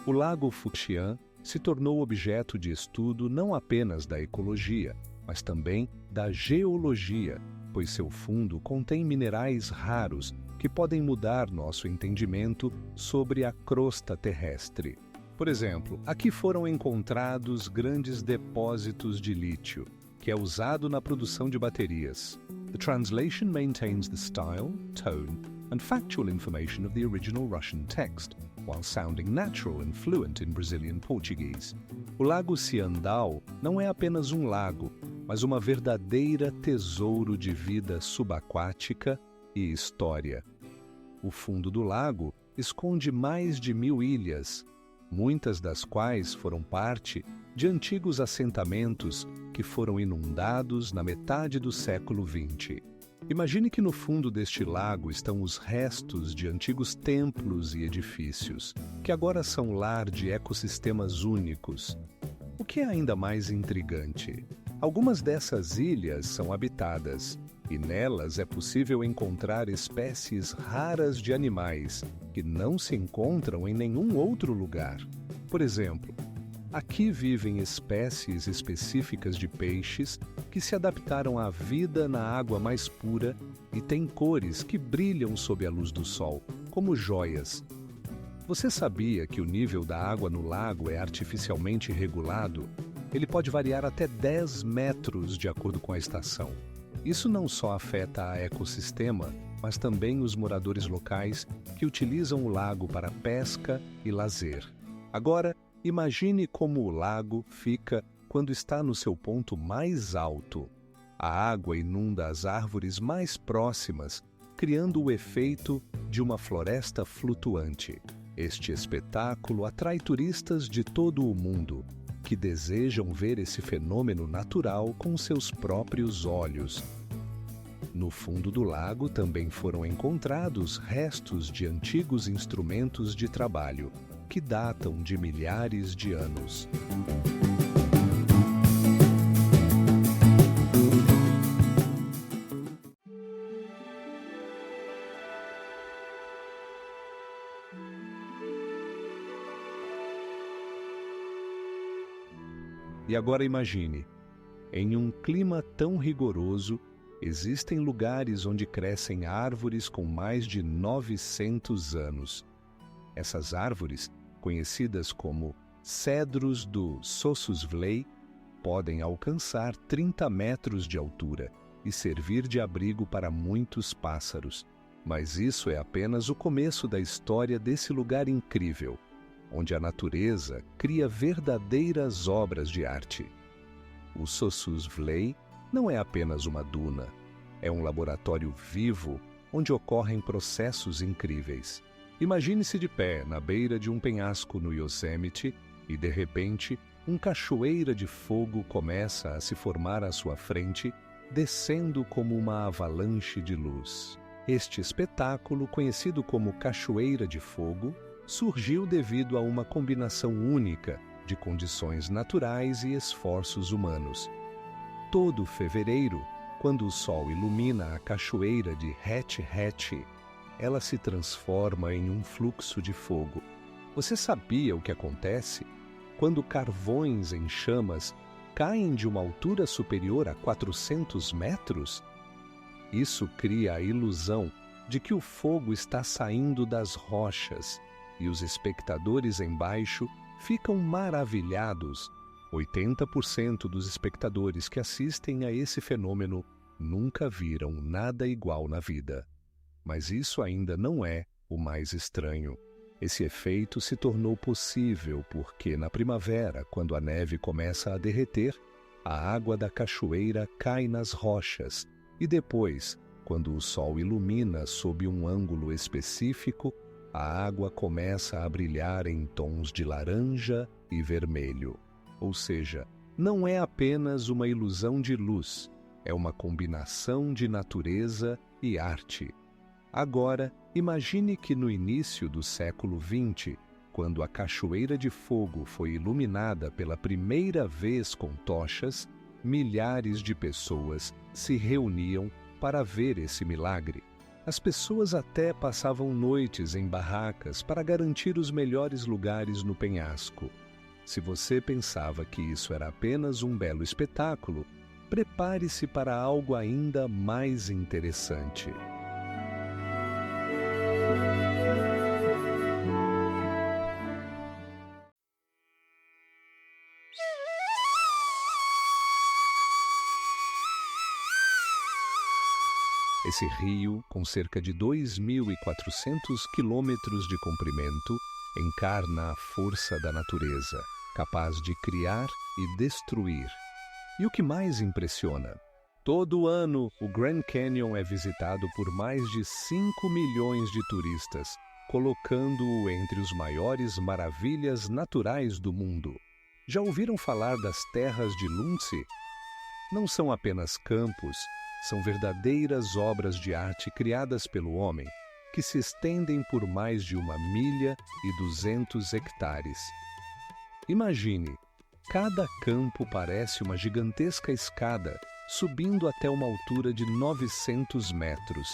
O Lago Fuxian se tornou objeto de estudo não apenas da ecologia, mas também da geologia, pois seu fundo contém minerais raros que podem mudar nosso entendimento sobre a crosta terrestre. Por exemplo, aqui foram encontrados grandes depósitos de lítio, que é usado na produção de baterias. The translation maintains the style, tone, and factual information of the original Russian text, while sounding natural and fluent in Brazilian Portuguese. O Lago Ciandao não é apenas um lago, mas uma verdadeira tesouro de vida subaquática e história. O fundo do lago esconde mais de 1000 ilhas, muitas das quais foram parte de antigos assentamentos que foram inundados na metade do século XX. Imagine que no fundo deste lago estão os restos de antigos templos e edifícios, que agora são lar de ecossistemas únicos. O que é ainda mais intrigante? Algumas dessas ilhas são habitadas, e nelas é possível encontrar espécies raras de animais que não se encontram em nenhum outro lugar. Por exemplo, aqui vivem espécies específicas de peixes que se adaptaram à vida na água mais pura e têm cores que brilham sob a luz do sol, como joias. Você sabia que o nível da água no lago é artificialmente regulado? Ele pode variar até 10 metros de acordo com a estação. Isso não só afeta a ecossistema, mas também os moradores locais que utilizam o lago para pesca e lazer. Agora, imagine como o lago fica quando está no seu ponto mais alto. A água inunda as árvores mais próximas, criando o efeito de uma floresta flutuante. Este espetáculo atrai turistas de todo o mundo, que desejam ver esse fenômeno natural com seus próprios olhos. No fundo do lago também foram encontrados restos de antigos instrumentos de trabalho, que datam de milhares de anos. E agora imagine, em um clima tão rigoroso, existem lugares onde crescem árvores com mais de 900 anos. Essas árvores, conhecidas como cedros do Sossusvlei, podem alcançar 30 metros de altura e servir de abrigo para muitos pássaros. Mas isso é apenas o começo da história desse lugar incrível, onde a natureza cria verdadeiras obras de arte. O Sossusvlei não é apenas uma duna, é um laboratório vivo onde ocorrem processos incríveis. Imagine-se de pé na beira de um penhasco no Yosemite e, de repente, cachoeira de fogo começa a se formar à sua frente, descendo como uma avalanche de luz. Este espetáculo, conhecido como Cachoeira de Fogo, surgiu devido a uma combinação única de condições naturais e esforços humanos. Todo fevereiro, quando o sol ilumina a cachoeira de Hetch Hetch, ela se transforma em um fluxo de fogo. Você sabia o que acontece? Quando carvões em chamas caem de uma altura superior a 400 metros? Isso cria a ilusão de que o fogo está saindo das rochas e os espectadores embaixo ficam maravilhados. 80% dos espectadores que assistem a esse fenômeno nunca viram nada igual na vida. Mas isso ainda não é o mais estranho. Esse efeito se tornou possível porque, na primavera, quando a neve começa a derreter, a água da cachoeira cai nas rochas e depois, quando o sol ilumina sob um ângulo específico, a água começa a brilhar em tons de laranja e vermelho. Ou seja, não é apenas uma ilusão de luz, é uma combinação de natureza e arte. Agora, imagine que no início do século XX, quando a Cachoeira de Fogo foi iluminada pela primeira vez com tochas, milhares de pessoas se reuniam para ver esse milagre. As pessoas até passavam noites em barracas para garantir os melhores lugares no penhasco. Se você pensava que isso era apenas um belo espetáculo, prepare-se para algo ainda mais interessante. Esse rio, com cerca de 2.400 quilômetros de comprimento, encarna a força da natureza, capaz de criar e destruir. E o que mais impressiona? Todo ano, o Grand Canyon é visitado por mais de 5 milhões de turistas, colocando-o entre os maiores maravilhas naturais do mundo. Já ouviram falar das terras de Luntse? Não são apenas campos, são verdadeiras obras de arte criadas pelo homem, que se estendem por mais de 1.200 hectares. Imagine, cada campo parece uma gigantesca escada, subindo até uma altura de 900 metros.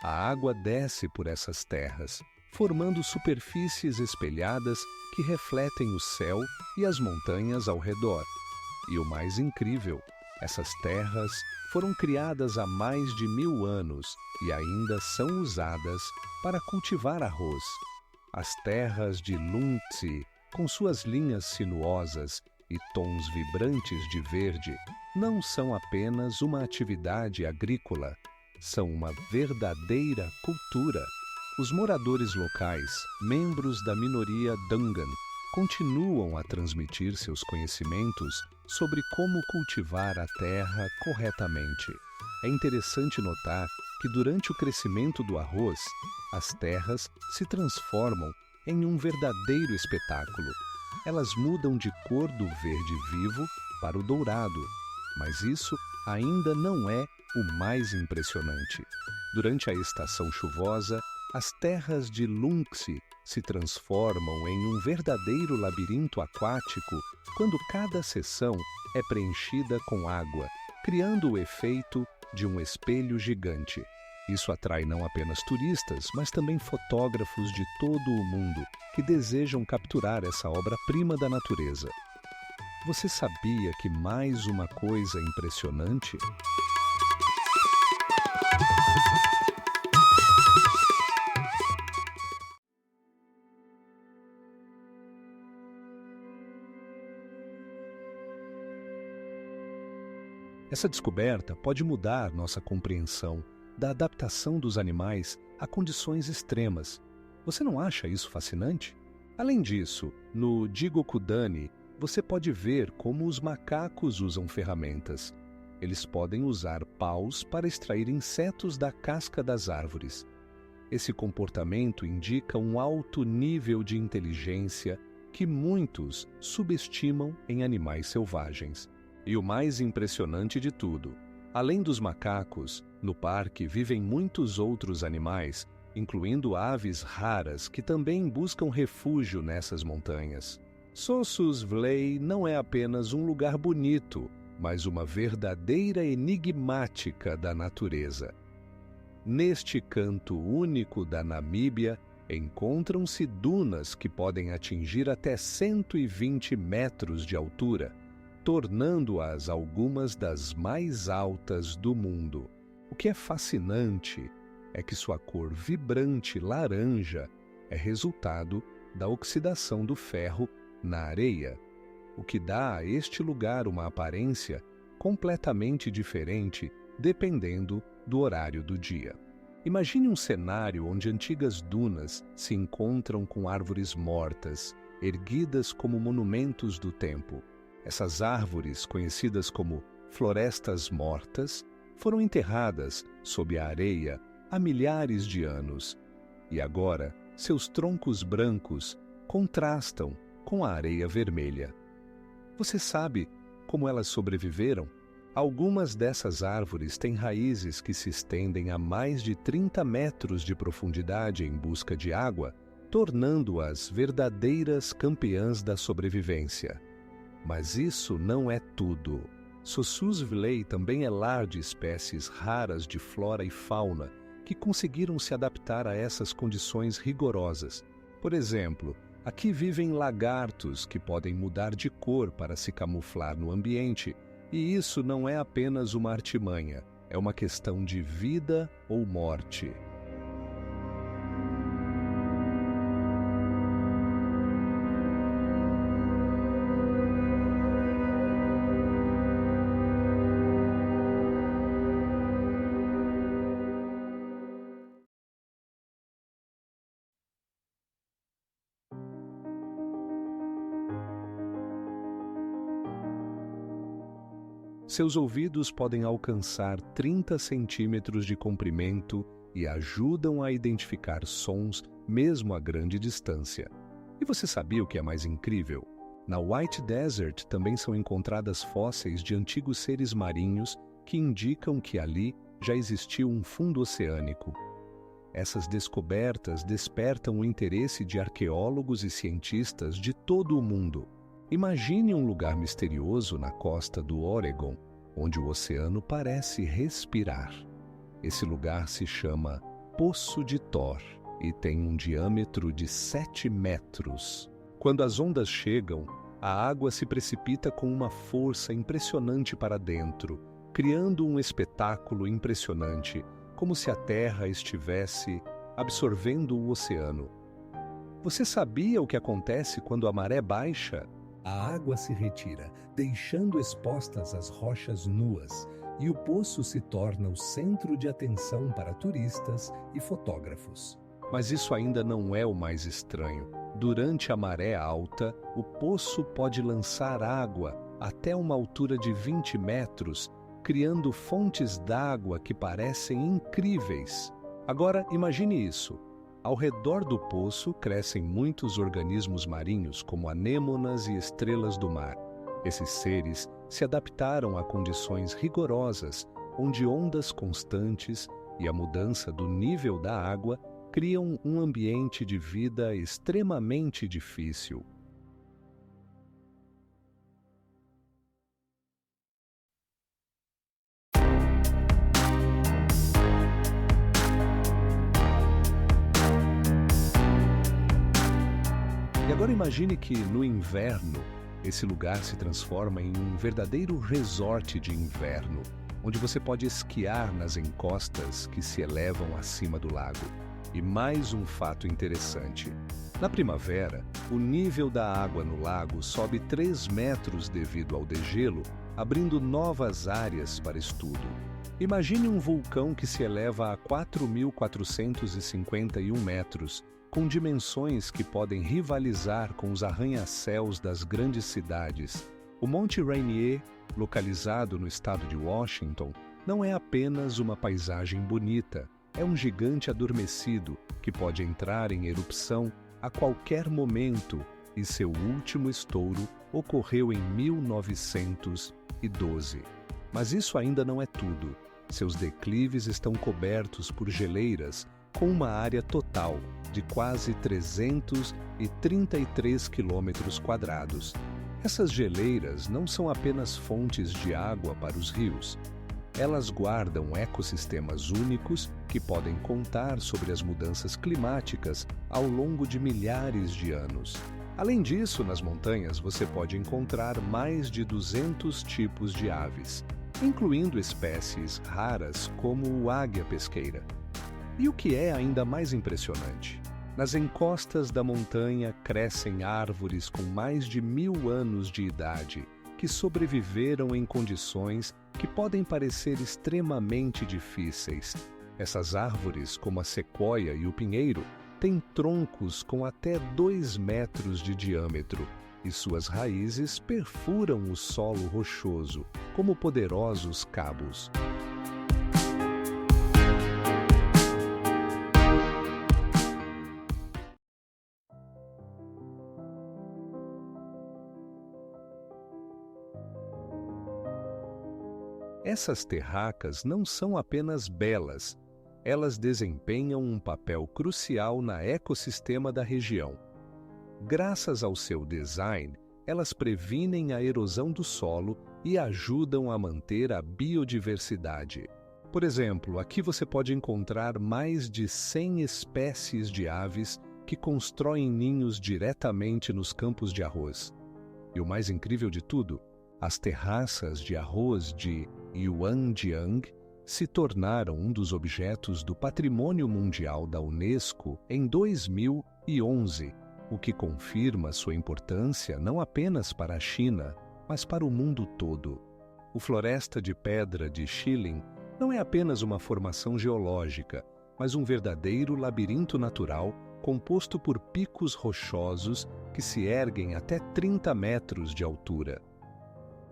A água desce por essas terras, formando superfícies espelhadas que refletem o céu e as montanhas ao redor. E o mais incrível, essas terras foram criadas há mais de 1.000 anos e ainda são usadas para cultivar arroz. As terras de Luntse, com suas linhas sinuosas e tons vibrantes de verde, não são apenas uma atividade agrícola, são uma verdadeira cultura. Os moradores locais, membros da minoria Dungan, continuam a transmitir seus conhecimentos sobre como cultivar a terra corretamente. É interessante notar que durante o crescimento do arroz, as terras se transformam em um verdadeiro espetáculo. Elas mudam de cor do verde vivo para o dourado, mas isso ainda não é o mais impressionante. Durante a estação chuvosa, as terras de Luntse se transformam em um verdadeiro labirinto aquático quando cada seção é preenchida com água, criando o efeito de um espelho gigante. Isso atrai não apenas turistas, mas também fotógrafos de todo o mundo que desejam capturar essa obra-prima da natureza. Você sabia que mais uma coisa impressionante? Essa descoberta pode mudar nossa compreensão da adaptação dos animais a condições extremas. Você não acha isso fascinante? Além disso, no Jigokudani, você pode ver como os macacos usam ferramentas. Eles podem usar paus para extrair insetos da casca das árvores. Esse comportamento indica um alto nível de inteligência que muitos subestimam em animais selvagens. E o mais impressionante de tudo, além dos macacos, no parque vivem muitos outros animais, incluindo aves raras que também buscam refúgio nessas montanhas. Sossusvlei não é apenas um lugar bonito, mas uma verdadeira enigmática da natureza. Neste canto único da Namíbia, encontram-se dunas que podem atingir até 120 metros de altura, tornando-as algumas das mais altas do mundo. O que é fascinante é que sua cor vibrante laranja é resultado da oxidação do ferro na areia, o que dá a este lugar uma aparência completamente diferente dependendo do horário do dia. Imagine um cenário onde antigas dunas se encontram com árvores mortas, erguidas como monumentos do tempo. Essas árvores, conhecidas como florestas mortas, foram enterradas sob a areia há milhares de anos, e agora seus troncos brancos contrastam com a areia vermelha. Você sabe como elas sobreviveram? Algumas dessas árvores têm raízes que se estendem a mais de 30 metros de profundidade em busca de água, tornando-as verdadeiras campeãs da sobrevivência. Mas isso não é tudo. Sossusvlei também é lar de espécies raras de flora e fauna que conseguiram se adaptar a essas condições rigorosas. Por exemplo, aqui vivem lagartos que podem mudar de cor para se camuflar no ambiente, e isso não é apenas uma artimanha, é uma questão de vida ou morte. Seus ouvidos podem alcançar 30 centímetros de comprimento e ajudam a identificar sons mesmo a grande distância. E você sabia o que é mais incrível? Na White Desert também são encontradas fósseis de antigos seres marinhos que indicam que ali já existiu um fundo oceânico. Essas descobertas despertam o interesse de arqueólogos e cientistas de todo o mundo. Imagine um lugar misterioso na costa do Oregon, onde o oceano parece respirar. Esse lugar se chama Poço de Thor e tem um diâmetro de 7 metros. Quando as ondas chegam, a água se precipita com uma força impressionante para dentro, criando um espetáculo impressionante, como se a Terra estivesse absorvendo o oceano. Você sabia o que acontece quando a maré baixa? A água se retira, deixando expostas as rochas nuas, e o poço se torna o centro de atenção para turistas e fotógrafos. Mas isso ainda não é o mais estranho. Durante a maré alta, o poço pode lançar água até uma altura de 20 metros, criando fontes d'água que parecem incríveis. Agora, imagine isso. Ao redor do poço crescem muitos organismos marinhos, como anêmonas e estrelas do mar. Esses seres se adaptaram a condições rigorosas, onde ondas constantes e a mudança do nível da água criam um ambiente de vida extremamente difícil. E agora imagine que, no inverno, esse lugar se transforma em um verdadeiro resort de inverno, onde você pode esquiar nas encostas que se elevam acima do lago. E mais um fato interessante. Na primavera, o nível da água no lago sobe 3 metros devido ao degelo, abrindo novas áreas para estudo. Imagine um vulcão que se eleva a 4.451 metros, com dimensões que podem rivalizar com os arranha-céus das grandes cidades. O Monte Rainier, localizado no estado de Washington, não é apenas uma paisagem bonita, é um gigante adormecido que pode entrar em erupção a qualquer momento, e seu último estouro ocorreu em 1912. Mas isso ainda não é tudo. Seus declives estão cobertos por geleiras, com uma área total de quase 333 quilômetros quadrados. Essas geleiras não são apenas fontes de água para os rios. Elas guardam ecossistemas únicos que podem contar sobre as mudanças climáticas ao longo de milhares de anos. Além disso, nas montanhas você pode encontrar mais de 200 tipos de aves, incluindo espécies raras como o águia pesqueira. E o que é ainda mais impressionante? Nas encostas da montanha crescem árvores com mais de 1000 anos de idade, que sobreviveram em condições que podem parecer extremamente difíceis. Essas árvores, como a sequoia e o pinheiro, têm troncos com até 2 metros de diâmetro, e suas raízes perfuram o solo rochoso, como poderosos cabos. Essas terracas não são apenas belas, elas desempenham um papel crucial no ecossistema da região. Graças ao seu design, elas previnem a erosão do solo e ajudam a manter a biodiversidade. Por exemplo, aqui você pode encontrar mais de 100 espécies de aves que constroem ninhos diretamente nos campos de arroz. E o mais incrível de tudo, as terraças de arroz de Yuanjiang se tornaram um dos objetos do Patrimônio Mundial da Unesco em 2011, o que confirma sua importância não apenas para a China, mas para o mundo todo. O Floresta de Pedra de Shilin não é apenas uma formação geológica, mas um verdadeiro labirinto natural composto por picos rochosos que se erguem até 30 metros de altura.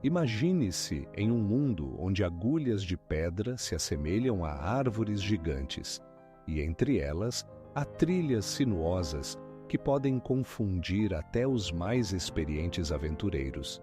Imagine-se em um mundo onde agulhas de pedra se assemelham a árvores gigantes, e entre elas há trilhas sinuosas que podem confundir até os mais experientes aventureiros.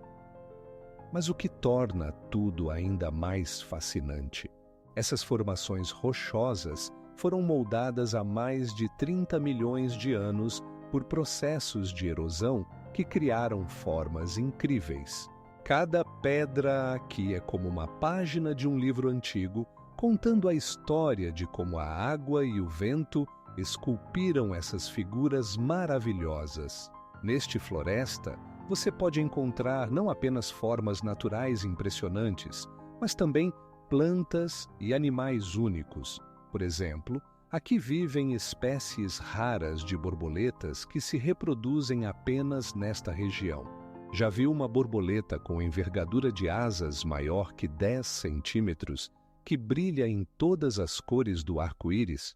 Mas o que torna tudo ainda mais fascinante? Essas formações rochosas foram moldadas há mais de 30 milhões de anos por processos de erosão que criaram formas incríveis. Cada pedra aqui é como uma página de um livro antigo, contando a história de como a água e o vento esculpiram essas figuras maravilhosas. Neste Floresta, você pode encontrar não apenas formas naturais impressionantes, mas também plantas e animais únicos. Por exemplo, aqui vivem espécies raras de borboletas que se reproduzem apenas nesta região. Já viu uma borboleta com envergadura de asas maior que 10 centímetros, que brilha em todas as cores do arco-íris?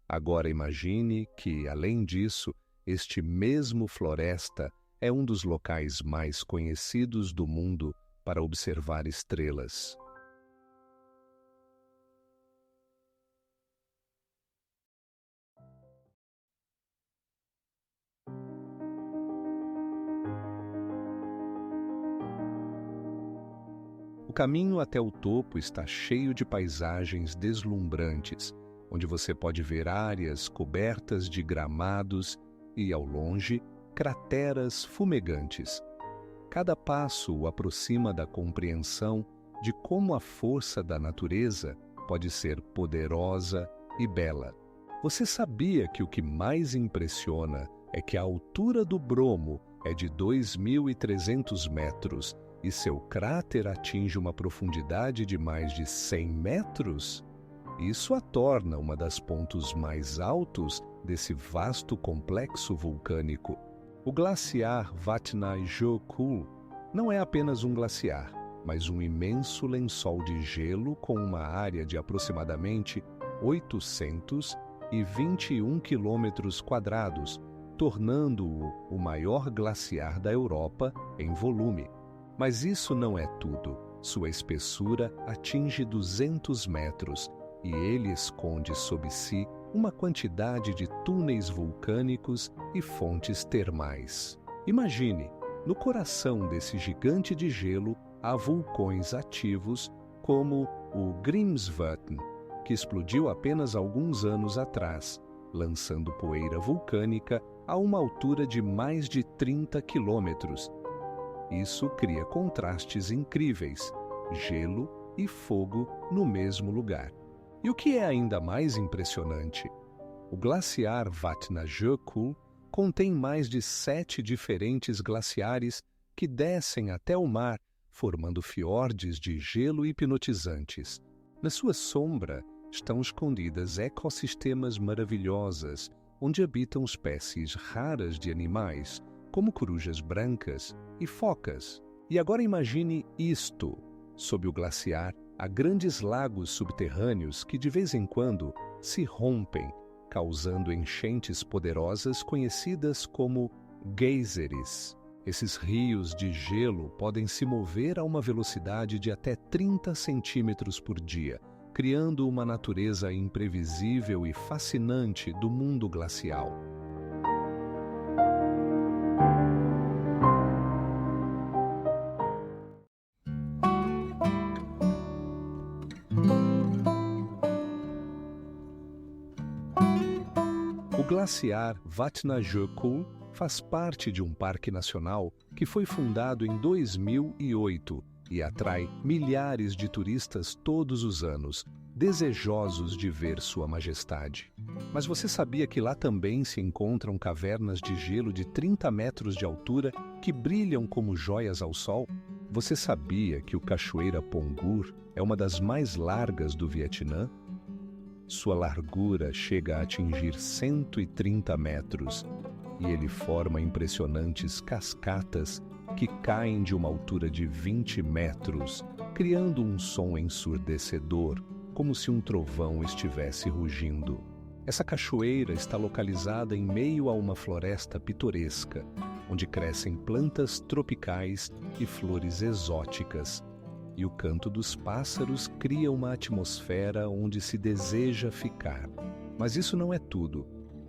Agora imagine que, além disso, este mesmo Floresta é um dos locais mais conhecidos do mundo para observar estrelas. O caminho até o topo está cheio de paisagens deslumbrantes, onde você pode ver áreas cobertas de gramados e, ao longe, crateras fumegantes. Cada passo o aproxima da compreensão de como a força da natureza pode ser poderosa e bela. Você sabia que o que mais impressiona é que a altura do Bromo é de 2.300 metros e seu cráter atinge uma profundidade de mais de 100 metros? Isso a torna uma das pontos mais altos desse vasto complexo vulcânico. O glaciar Vatnajökull não é apenas um glaciar, mas um imenso lençol de gelo com uma área de aproximadamente 821 quilômetros quadrados, tornando-o o maior glaciar da Europa em volume. Mas isso não é tudo. Sua espessura atinge 200 metros e ele esconde sob si uma quantidade de túneis vulcânicos e fontes termais. Imagine, no coração desse gigante de gelo há vulcões ativos como o Grímsvötn, que explodiu apenas alguns anos atrás, lançando poeira vulcânica a uma altura de mais de 30 quilômetros. Isso cria contrastes incríveis, gelo e fogo no mesmo lugar. E o que é ainda mais impressionante? O glaciar Vatnajökull contém mais de 7 diferentes glaciares que descem até o mar, formando fiordes de gelo hipnotizantes. Na sua sombra estão escondidas ecossistemas maravilhosas, onde habitam espécies raras de animais, como corujas brancas e focas. E agora imagine isto. Sob o glaciar, há grandes lagos subterrâneos que de vez em quando se rompem, causando enchentes poderosas conhecidas como geysers. Esses rios de gelo podem se mover a uma velocidade de até 30 centímetros por dia, criando uma natureza imprevisível e fascinante do mundo glacial. O glaciar Vatnajökull faz parte de um parque nacional que foi fundado em 2008 e atrai milhares de turistas todos os anos, desejosos de ver Sua Majestade. Mas você sabia que lá também se encontram cavernas de gelo de 30 metros de altura que brilham como joias ao sol? Você sabia que o Cachoeira Pongur é uma das mais largas do Vietnã? Sua largura chega a atingir 130 metros e ele forma impressionantes cascatas que caem de uma altura de 20 metros, criando um som ensurdecedor, como se um trovão estivesse rugindo. Essa cachoeira está localizada em meio a uma floresta pitoresca, onde crescem plantas tropicais e flores exóticas, e o canto dos pássaros cria uma atmosfera onde se deseja ficar. Mas isso não é tudo.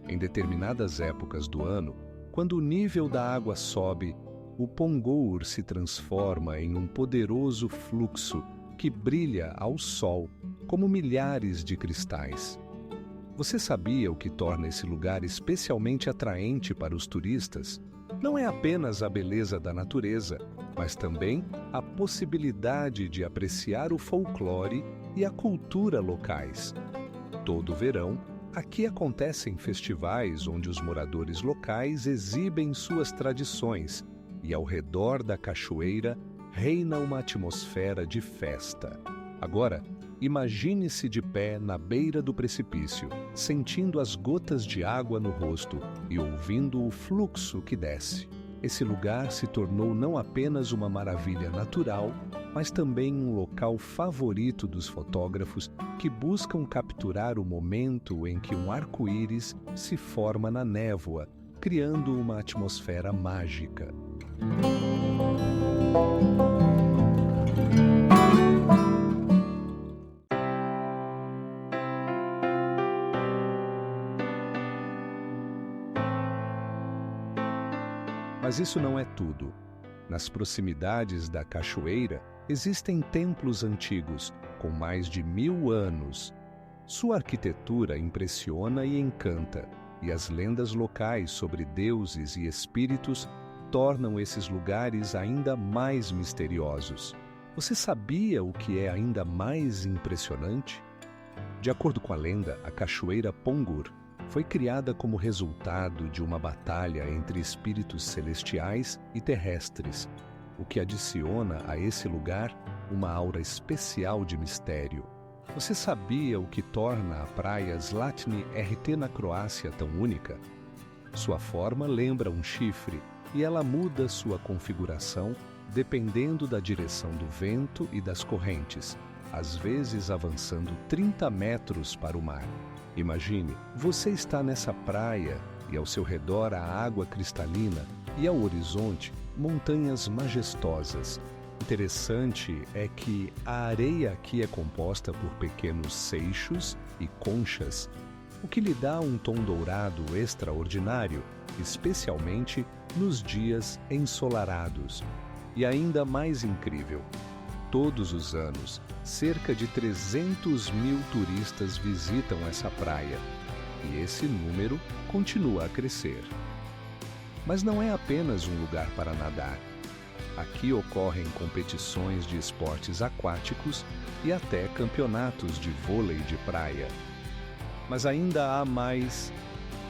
Em determinadas épocas do ano, quando o nível da água sobe, o Pongur se transforma em um poderoso fluxo que brilha ao sol como milhares de cristais. Você sabia o que torna esse lugar especialmente atraente para os turistas? Não é apenas a beleza da natureza, mas também a possibilidade de apreciar o folclore e a cultura locais. Todo verão, aqui acontecem festivais onde os moradores locais exibem suas tradições e ao redor da cachoeira reina uma atmosfera de festa. Agora, imagine-se de pé na beira do precipício, sentindo as gotas de água no rosto e ouvindo o fluxo que desce. Esse lugar se tornou não apenas uma maravilha natural, mas também um local favorito dos fotógrafos que buscam capturar o momento em que um arco-íris se forma na névoa, criando uma atmosfera mágica. Mas isso não é tudo. Nas proximidades da cachoeira existem templos antigos, com mais de 1000 anos. Sua arquitetura impressiona e encanta, e as lendas locais sobre deuses e espíritos tornam esses lugares ainda mais misteriosos. Você sabia o que é ainda mais impressionante? De acordo com a lenda, a Cachoeira Pongur foi criada como resultado de uma batalha entre espíritos celestiais e terrestres, o que adiciona a esse lugar uma aura especial de mistério. Você sabia o que torna a praia Zlatni RT na Croácia tão única? Sua forma lembra um chifre e ela muda sua configuração dependendo da direção do vento e das correntes, às vezes avançando 30 metros para o mar. Imagine, você está nessa praia e ao seu redor a água cristalina e ao horizonte montanhas majestosas. Interessante é que a areia aqui é composta por pequenos seixos e conchas, o que lhe dá um tom dourado extraordinário, especialmente nos dias ensolarados. E ainda mais incrível, todos os anos, cerca de 300 mil turistas visitam essa praia, e esse número continua a crescer. Mas não é apenas um lugar para nadar. Aqui ocorrem competições de esportes aquáticos e até campeonatos de vôlei de praia. Mas ainda há mais.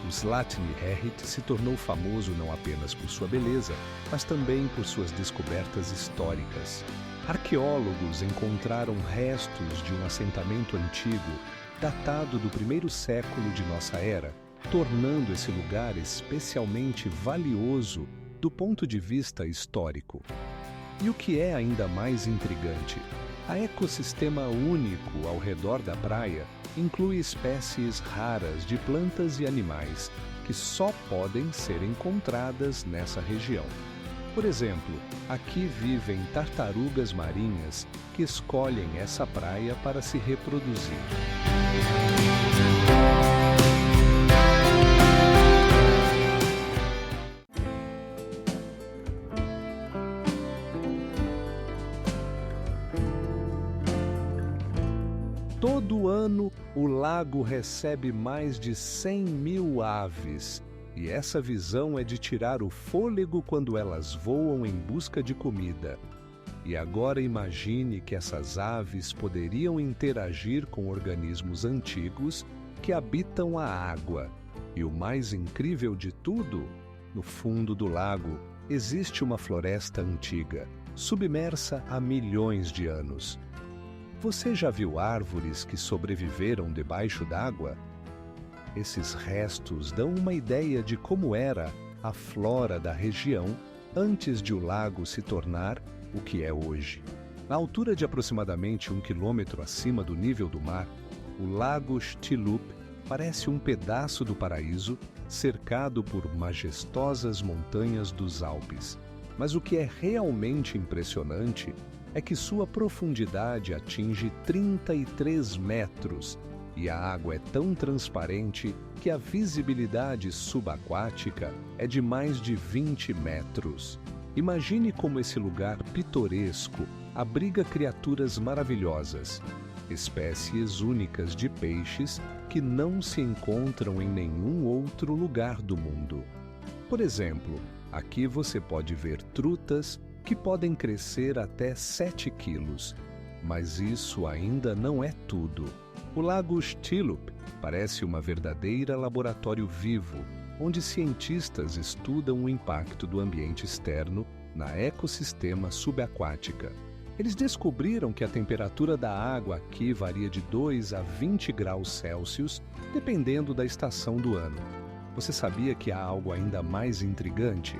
O Zlatni RT se tornou famoso não apenas por sua beleza, mas também por suas descobertas históricas. Arqueólogos encontraram restos de um assentamento antigo, datado do 1º século de nossa era, tornando esse lugar especialmente valioso do ponto de vista histórico. E o que é ainda mais intrigante, a ecossistema único ao redor da praia inclui espécies raras de plantas e animais que só podem ser encontradas nessa região. Por exemplo, aqui vivem tartarugas marinhas que escolhem essa praia para se reproduzir. Todo ano, o lago recebe mais de 100 mil aves, e essa visão é de tirar o fôlego quando elas voam em busca de comida. E agora imagine que essas aves poderiam interagir com organismos antigos que habitam a água. E o mais incrível de tudo, no fundo do lago existe uma floresta antiga, submersa há milhões de anos. Você já viu árvores que sobreviveram debaixo d'água? Esses restos dão uma ideia de como era a flora da região antes de o lago se tornar o que é hoje. Na altura de aproximadamente 1 quilômetro acima do nível do mar, o Lago Chtilo parece um pedaço do paraíso cercado por majestosas montanhas dos Alpes. Mas o que é realmente impressionante é que sua profundidade atinge 33 metros e a água é tão transparente que a visibilidade subaquática é de mais de 20 metros. Imagine como esse lugar pitoresco abriga criaturas maravilhosas, espécies únicas de peixes que não se encontram em nenhum outro lugar do mundo. Por exemplo, aqui você pode ver trutas que podem crescer até 7 quilos. Mas isso ainda não é tudo. O Lago Chtilo parece uma verdadeira laboratório vivo, onde cientistas estudam o impacto do ambiente externo na ecossistema subaquática. Eles descobriram que a temperatura da água aqui varia de 2 a 20 graus Celsius, dependendo da estação do ano. Você sabia que há algo ainda mais intrigante?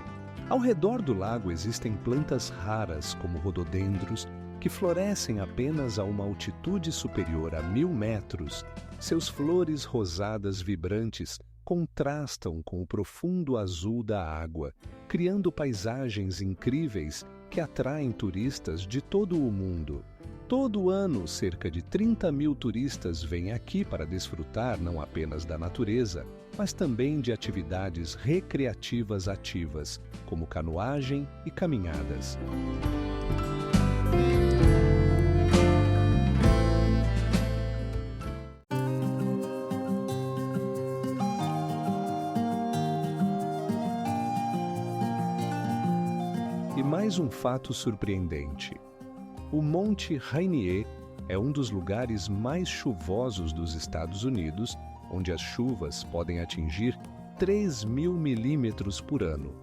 Ao redor do lago existem plantas raras, como rododendros, que florescem apenas a uma altitude superior a 1.000 metros. Seus flores rosadas vibrantes contrastam com o profundo azul da água, criando paisagens incríveis que atraem turistas de todo o mundo. Todo ano, cerca de 30.000 turistas vêm aqui para desfrutar não apenas da natureza, mas também de atividades recreativas ativas, como canoagem e caminhadas. E mais um fato surpreendente. O Monte Rainier é um dos lugares mais chuvosos dos Estados Unidos, onde as chuvas podem atingir 3.000 milímetros por ano.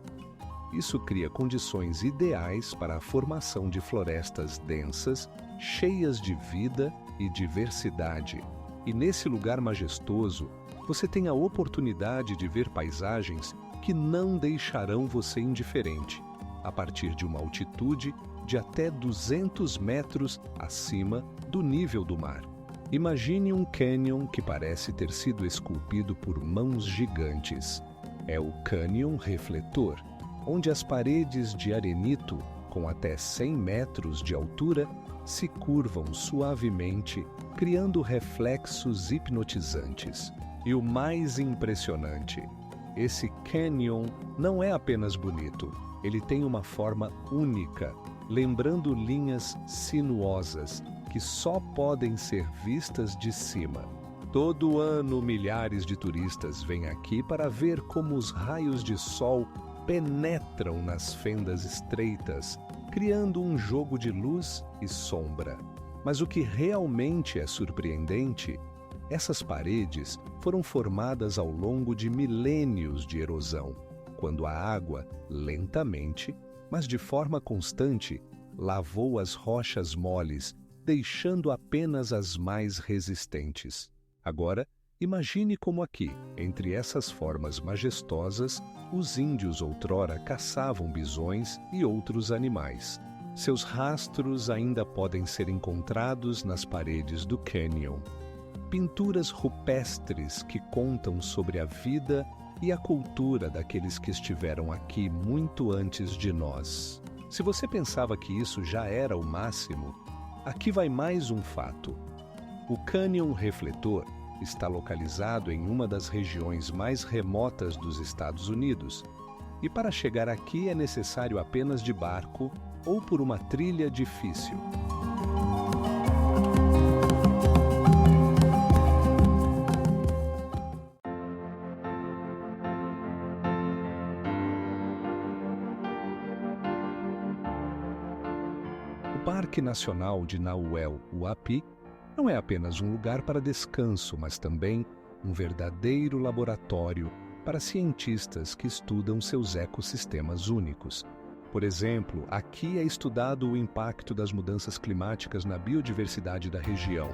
Isso cria condições ideais para a formação de florestas densas, cheias de vida e diversidade. E nesse lugar majestoso, você tem a oportunidade de ver paisagens que não deixarão você indiferente, a partir de uma altitude de até 200 metros acima do nível do mar. Imagine um cânion que parece ter sido esculpido por mãos gigantes. É o Cânion Refletor, onde as paredes de arenito, com até 100 metros de altura, se curvam suavemente, criando reflexos hipnotizantes. E o mais impressionante, esse cânion não é apenas bonito, ele tem uma forma única, lembrando linhas sinuosas que só podem ser vistas de cima. Todo ano, milhares de turistas vêm aqui para ver como os raios de sol penetram nas fendas estreitas, criando um jogo de luz e sombra. Mas o que realmente é surpreendente, essas paredes foram formadas ao longo de milênios de erosão, quando a água, lentamente, mas de forma constante, lavou as rochas moles, deixando apenas as mais resistentes. Agora, imagine como aqui, entre essas formas majestosas, os índios outrora caçavam bisões e outros animais. Seus rastros ainda podem ser encontrados nas paredes do cânion. Pinturas rupestres que contam sobre a vida e a cultura daqueles que estiveram aqui muito antes de nós. Se você pensava que isso já era o máximo, aqui vai mais um fato. O Cânion Refletor está localizado em uma das regiões mais remotas dos Estados Unidos, e para chegar aqui é necessário apenas de barco ou por uma trilha difícil. Parque Nacional de Nahuel Huapi não é apenas um lugar para descanso, mas também um verdadeiro laboratório para cientistas que estudam seus ecossistemas únicos. Por exemplo, aqui é estudado o impacto das mudanças climáticas na biodiversidade da região,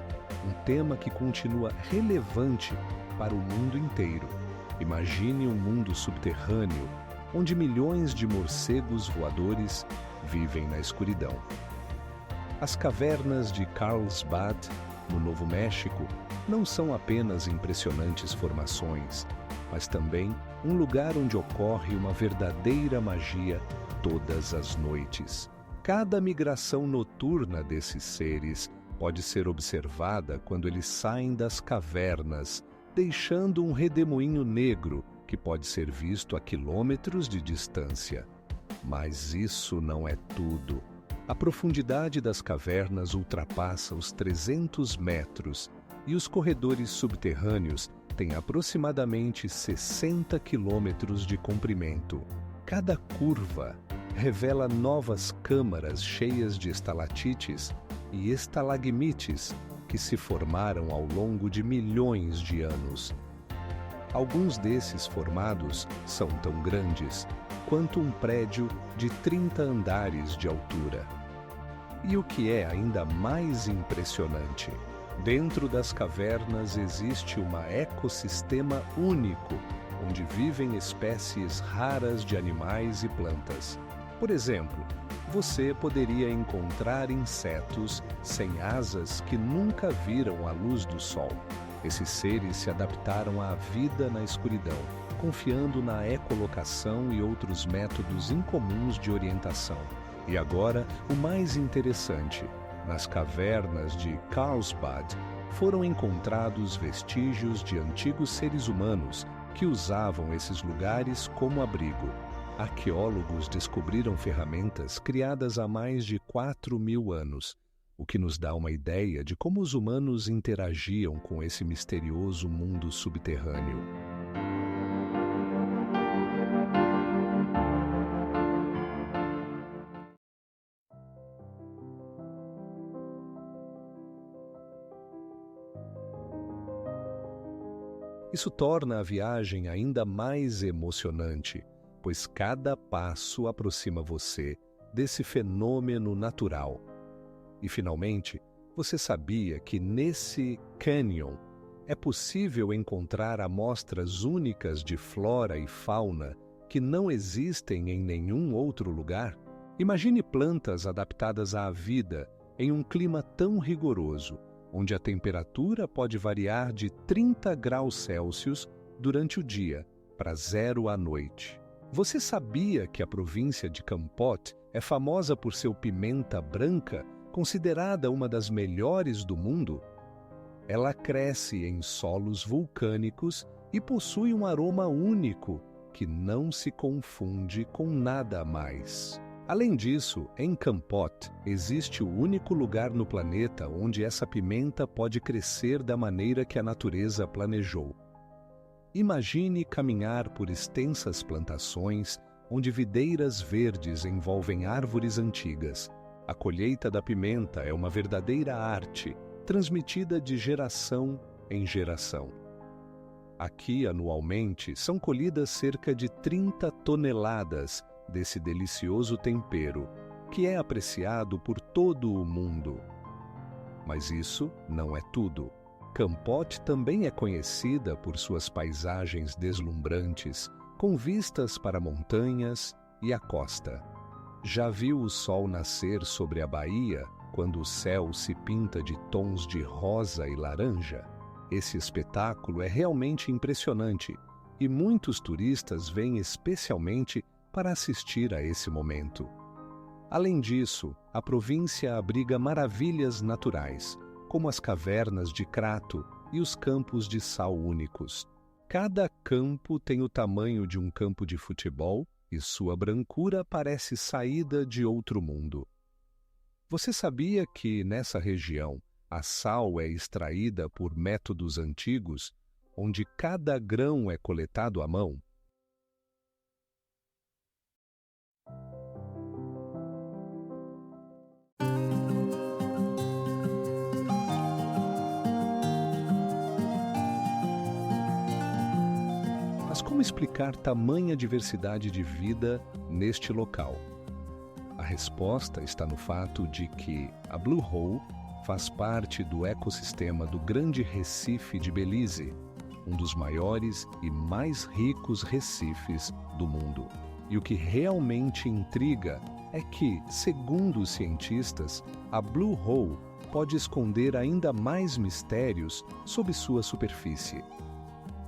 um tema que continua relevante para o mundo inteiro. Imagine um mundo subterrâneo, onde milhões de morcegos voadores vivem na escuridão. As cavernas de Carlsbad, no Novo México, não são apenas impressionantes formações, mas também um lugar onde ocorre uma verdadeira magia todas as noites. Cada migração noturna desses seres pode ser observada quando eles saem das cavernas, deixando um redemoinho negro que pode ser visto a quilômetros de distância. Mas isso não é tudo. A profundidade das cavernas ultrapassa os 300 metros e os corredores subterrâneos têm aproximadamente 60 quilômetros de comprimento. Cada curva revela novas câmaras cheias de estalactites e estalagmites que se formaram ao longo de milhões de anos. Alguns desses formados são tão grandes quanto um prédio de 30 andares de altura. E o que é ainda mais impressionante, dentro das cavernas existe um ecossistema único, onde vivem espécies raras de animais e plantas. Por exemplo, você poderia encontrar insetos sem asas que nunca viram a luz do sol. Esses seres se adaptaram à vida na escuridão, confiando na ecolocação e outros métodos incomuns de orientação. E agora, o mais interessante, nas cavernas de Carlsbad foram encontrados vestígios de antigos seres humanos que usavam esses lugares como abrigo. Arqueólogos descobriram ferramentas criadas há mais de 4.000 anos, o que nos dá uma ideia de como os humanos interagiam com esse misterioso mundo subterrâneo. Isso torna a viagem ainda mais emocionante, pois cada passo aproxima você desse fenômeno natural. E, finalmente, você sabia que nesse canyon é possível encontrar amostras únicas de flora e fauna que não existem em nenhum outro lugar? Imagine plantas adaptadas à vida em um clima tão rigoroso, onde a temperatura pode variar de 30 graus Celsius durante o dia para 0 à noite. Você sabia que a província de Kampot é famosa por seu pimenta branca, considerada uma das melhores do mundo? Ela cresce em solos vulcânicos e possui um aroma único que não se confunde com nada mais. Além disso, em Kampot existe o único lugar no planeta onde essa pimenta pode crescer da maneira que a natureza planejou. Imagine caminhar por extensas plantações onde videiras verdes envolvem árvores antigas. A colheita da pimenta é uma verdadeira arte, transmitida de geração em geração. Aqui, anualmente, são colhidas cerca de 30 toneladas desse delicioso tempero, que é apreciado por todo o mundo. Mas isso não é tudo. Kampot também é conhecida por suas paisagens deslumbrantes, com vistas para montanhas e a costa. Já viu o sol nascer sobre a baía, quando o céu se pinta de tons de rosa e laranja? Esse espetáculo é realmente impressionante e muitos turistas vêm especialmente para assistir a esse momento. Além disso, a província abriga maravilhas naturais, como as cavernas de Crato e os campos de sal únicos. Cada campo tem o tamanho de um campo de futebol e sua brancura parece saída de outro mundo. Você sabia que, nessa região, a sal é extraída por métodos antigos, onde cada grão é coletado à mão? Mas como explicar tamanha diversidade de vida neste local? A resposta está no fato de que a Blue Hole faz parte do ecossistema do Grande Recife de Belize, um dos maiores e mais ricos recifes do mundo. E o que realmente intriga é que, segundo os cientistas, a Blue Hole pode esconder ainda mais mistérios sob sua superfície.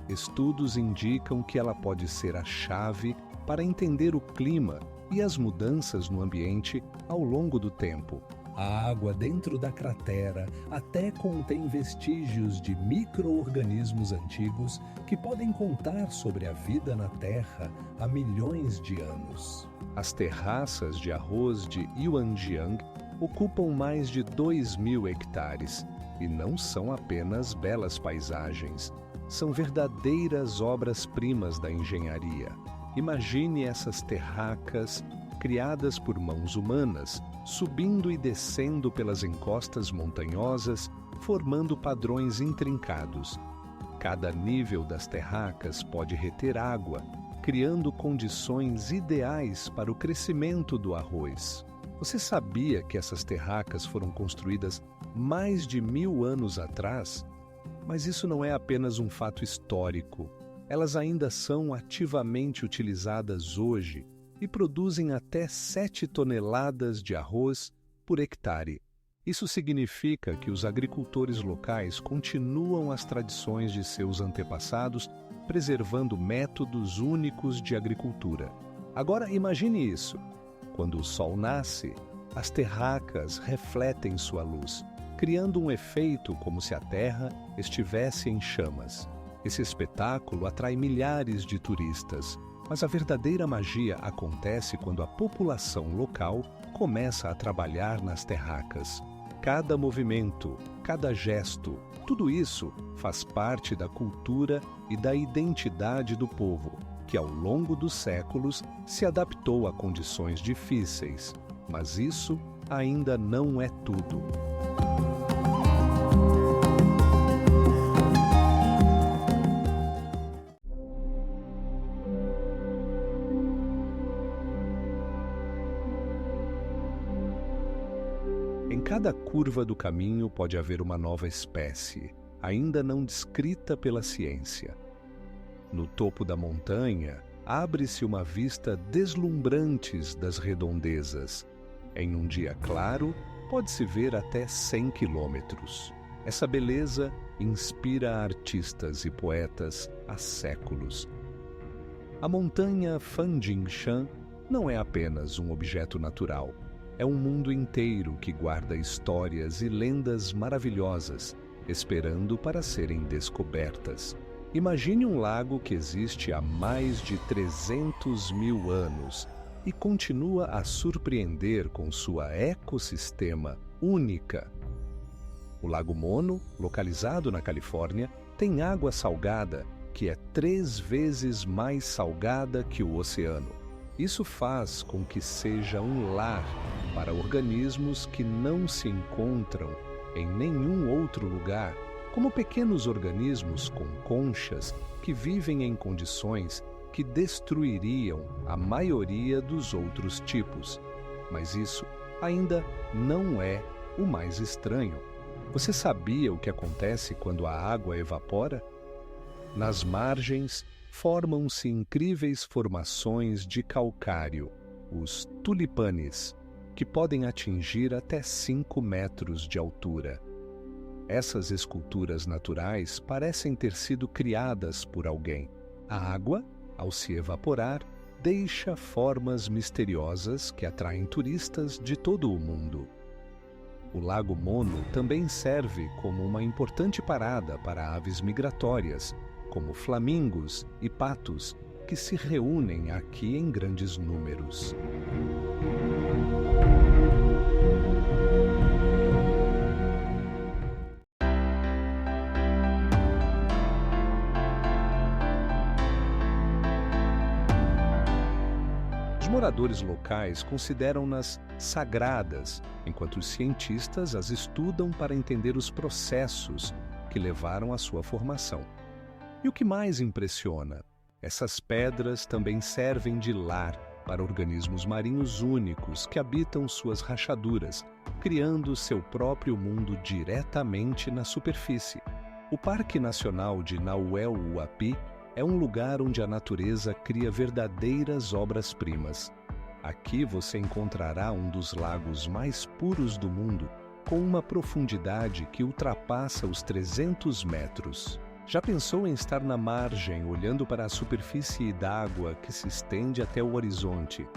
Estudos indicam que ela pode ser a chave para entender o clima e as mudanças no ambiente ao longo do tempo. A água dentro da cratera até contém vestígios de micro-organismos antigos que podem contar sobre a vida na Terra há milhões de anos. As terraças de arroz de Yuanjiang ocupam mais de 2.000 hectares e não são apenas belas paisagens, são verdadeiras obras-primas da engenharia. Imagine essas terracas criadas por mãos humanas, subindo e descendo pelas encostas montanhosas, formando padrões intrincados. Cada nível das terracas pode reter água, criando condições ideais para o crescimento do arroz. Você sabia que essas terracas foram construídas mais de 1000 anos atrás? Mas isso não é apenas um fato histórico. Elas ainda são ativamente utilizadas hoje e produzem até 7 toneladas de arroz por hectare. Isso significa que os agricultores locais continuam as tradições de seus antepassados, preservando métodos únicos de agricultura. Agora imagine isso. Quando o sol nasce, as terracas refletem sua luz, criando um efeito como se a terra estivesse em chamas. Esse espetáculo atrai milhares de turistas, mas a verdadeira magia acontece quando a população local começa a trabalhar nas terracas. Cada movimento, cada gesto, tudo isso faz parte da cultura e da identidade do povo, que ao longo dos séculos se adaptou a condições difíceis. Mas isso ainda não é tudo. Em cada curva do caminho pode haver uma nova espécie, ainda não descrita pela ciência. No topo da montanha, abre-se uma vista deslumbrante das redondezas. Em um dia claro, pode-se ver até 100 quilômetros. Essa beleza inspira artistas e poetas há séculos. A montanha Fanjingshan não é apenas um objeto natural. É um mundo inteiro que guarda histórias e lendas maravilhosas, esperando para serem descobertas. Imagine um lago que existe há mais de 300.000 anos e continua a surpreender com sua ecossistema única. O Lago Mono, localizado na Califórnia, tem água salgada, que é 3 vezes mais salgada que o oceano. Isso faz com que seja um lar para organismos que não se encontram em nenhum outro lugar, como pequenos organismos com conchas que vivem em condições que destruiriam a maioria dos outros tipos. Mas isso ainda não é o mais estranho. Você sabia o que acontece quando a água evapora? Nas margens, formam-se incríveis formações de calcário, os tulipanes, que podem atingir até 5 metros de altura. Essas esculturas naturais parecem ter sido criadas por alguém. A água, ao se evaporar, deixa formas misteriosas que atraem turistas de todo o mundo. O Lago Mono também serve como uma importante parada para aves migratórias, como flamingos e patos, que se reúnem aqui em grandes números. Os moradores locais consideram-nas sagradas, enquanto os cientistas as estudam para entender os processos que levaram à sua formação. E o que mais impressiona Essas pedras também servem de lar para organismos marinhos únicos que habitam suas rachaduras, criando seu próprio mundo diretamente na superfície. O Parque Nacional de Nahuel Huapi é um lugar onde a natureza cria verdadeiras obras-primas. Aqui você encontrará um dos lagos mais puros do mundo, com uma profundidade que ultrapassa os 300 metros. Já pensou em estar na margem, olhando para a superfície d'água que se estende até o horizonte?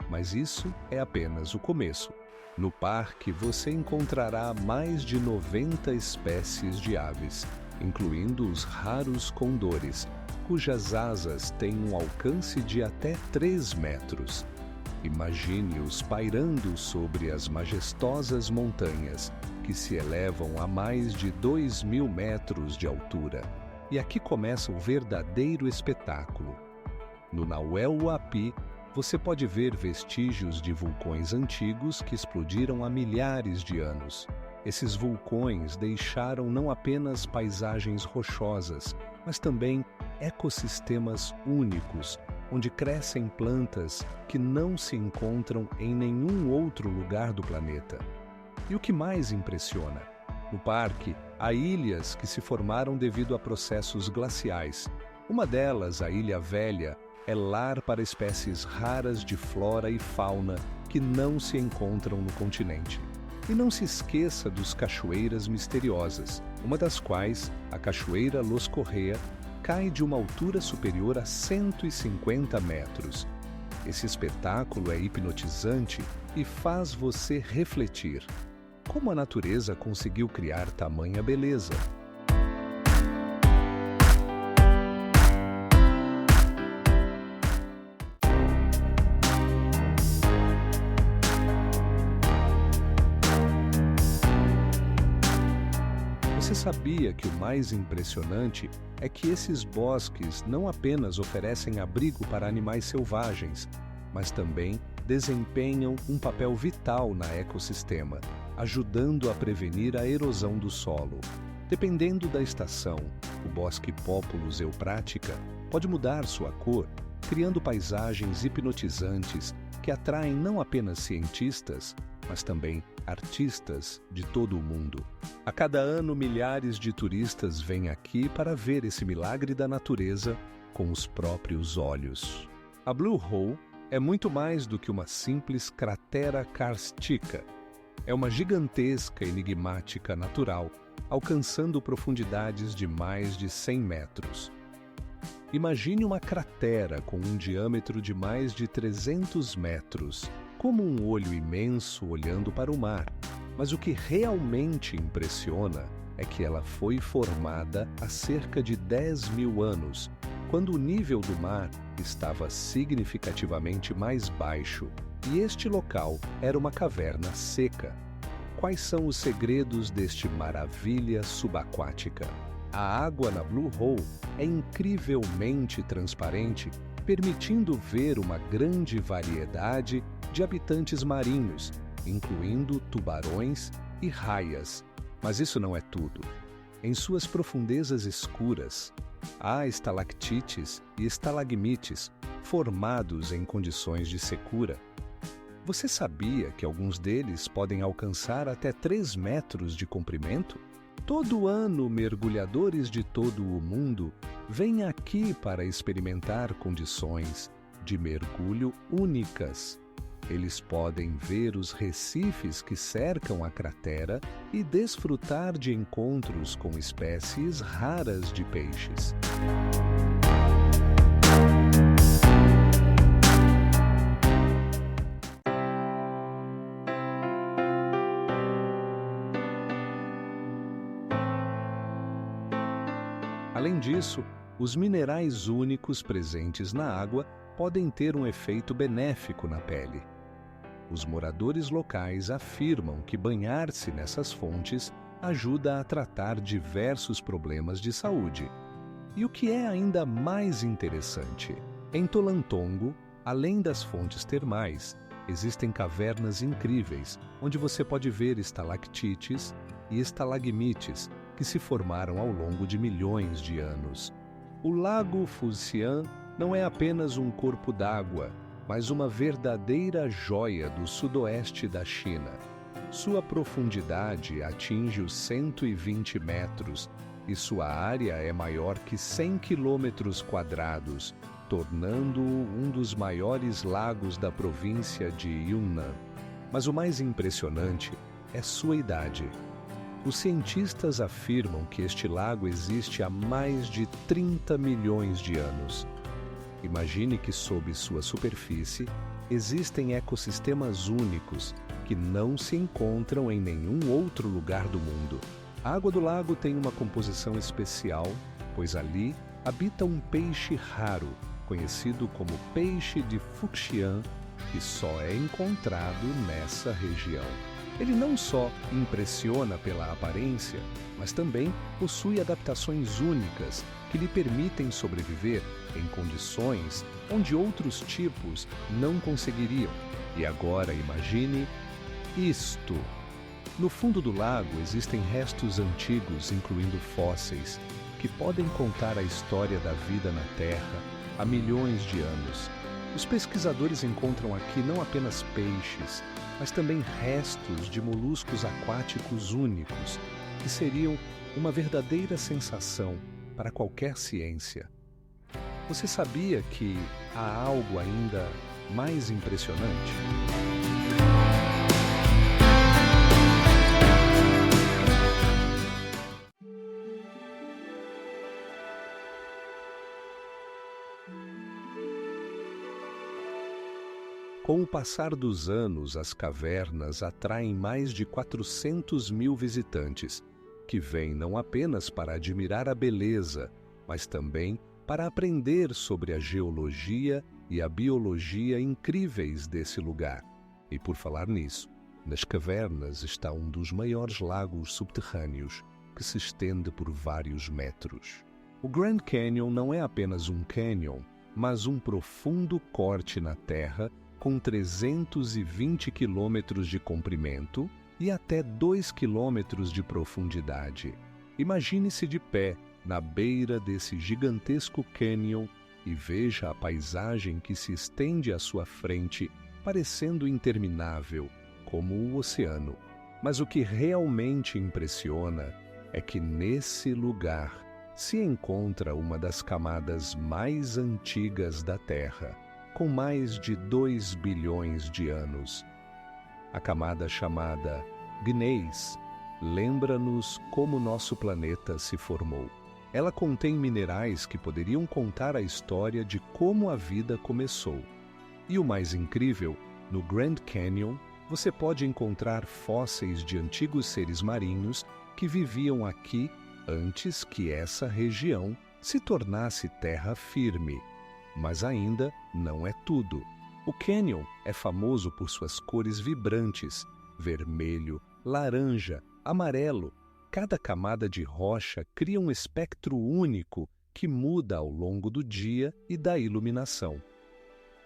Mas isso é apenas o começo. No parque você encontrará mais de 90 espécies de aves, incluindo os raros condores, cujas asas têm um alcance de até 3 metros. Imagine-os pairando sobre as majestosas montanhas, que se elevam a mais de 2.000 metros de altura. E aqui começa o verdadeiro espetáculo. No Nahuel Huapi, você pode ver vestígios de vulcões antigos que explodiram há milhares de anos. Esses vulcões deixaram não apenas paisagens rochosas, mas também ecossistemas únicos, onde crescem plantas que não se encontram em nenhum outro lugar do planeta. E o que mais impressiona? No parque, há ilhas que se formaram devido a processos glaciais. Uma delas, a Ilha Velha, é lar para espécies raras de flora e fauna que não se encontram no continente. E não se esqueça dos cachoeiras misteriosas, uma das quais, a Cachoeira Los Correa, cai de uma altura superior a 150 metros. Esse espetáculo é hipnotizante e faz você refletir. Como a natureza conseguiu criar tamanha beleza? Você sabia que o mais impressionante é que esses bosques não apenas oferecem abrigo para animais selvagens, mas também desempenham um papel vital na ecossistema, ajudando a prevenir a erosão do solo. Dependendo da estação, o bosque Populus euprática pode mudar sua cor, criando paisagens hipnotizantes que atraem não apenas cientistas, mas também artistas de todo o mundo. A cada ano, milhares de turistas vêm aqui para ver esse milagre da natureza com os próprios olhos. A Blue Hole é muito mais do que uma simples cratera kárstica. É uma gigantesca enigmática natural, alcançando profundidades de mais de 100 metros. Imagine uma cratera com um diâmetro de mais de 300 metros, como um olho imenso olhando para o mar. Mas o que realmente impressiona é que ela foi formada há cerca de 10.000 anos, quando o nível do mar estava significativamente mais baixo, e este local era uma caverna seca. Quais são os segredos deste maravilha subaquática? A água na Blue Hole é incrivelmente transparente, permitindo ver uma grande variedade de habitantes marinhos, incluindo tubarões e raias. Mas isso não é tudo. Em suas profundezas escuras, há estalactites e estalagmites formados em condições de secura. Você sabia que alguns deles podem alcançar até 3 metros de comprimento? Todo ano, mergulhadores de todo o mundo vêm aqui para experimentar condições de mergulho únicas. Eles podem ver os recifes que cercam a cratera e desfrutar de encontros com espécies raras de peixes. Além disso, os minerais únicos presentes na água podem ter um efeito benéfico na pele. Os moradores locais afirmam que banhar-se nessas fontes ajuda a tratar diversos problemas de saúde. E o que é ainda mais interessante, em Tolantongo, além das fontes termais, existem cavernas incríveis, onde você pode ver estalactites e estalagmites que se formaram ao longo de milhões de anos. O Lago Fuxian não é apenas um corpo d'água, mas uma verdadeira joia do sudoeste da China. Sua profundidade atinge os 120 metros e sua área é maior que 100 quilômetros quadrados, tornando-o um dos maiores lagos da província de Yunnan. Mas o mais impressionante é sua idade. Os cientistas afirmam que este lago existe há mais de 30 milhões de anos. Imagine que sob sua superfície existem ecossistemas únicos que não se encontram em nenhum outro lugar do mundo. A água do lago tem uma composição especial, pois ali habita um peixe raro, conhecido como peixe de Fuxian, que só é encontrado nessa região. Ele não só impressiona pela aparência, mas também possui adaptações únicas que lhe permitem sobreviver em condições onde outros tipos não conseguiriam. E agora imagine isto. No fundo do lago existem restos antigos, incluindo fósseis, que podem contar a história da vida na Terra há milhões de anos. Os pesquisadores encontram aqui não apenas peixes, mas também restos de moluscos aquáticos únicos, que seriam uma verdadeira sensação para qualquer ciência. Você sabia que há algo ainda mais impressionante? Com o passar dos anos, as cavernas atraem mais de 400 mil visitantes, que vêm não apenas para admirar a beleza, mas também para aprender sobre a geologia e a biologia incríveis desse lugar. E por falar nisso, nas cavernas está um dos maiores lagos subterrâneos, que se estende por vários metros. O Grand Canyon não é apenas um canyon, mas um profundo corte na terra com 320 quilômetros de comprimento e até 2 quilômetros de profundidade. Imagine-se de pé na beira desse gigantesco cânion e veja a paisagem que se estende à sua frente, parecendo interminável, como o oceano. Mas o que realmente impressiona é que nesse lugar se encontra uma das camadas mais antigas da Terra, com mais de 2 bilhões de anos. A camada chamada Gneiss lembra-nos como nosso planeta se formou. Ela contém minerais que poderiam contar a história de como a vida começou. E o mais incrível, no Grand Canyon, você pode encontrar fósseis de antigos seres marinhos que viviam aqui antes que essa região se tornasse terra firme. Mas ainda não é tudo. O cânion é famoso por suas cores vibrantes, vermelho, laranja, amarelo. Cada camada de rocha cria um espectro único que muda ao longo do dia e da iluminação.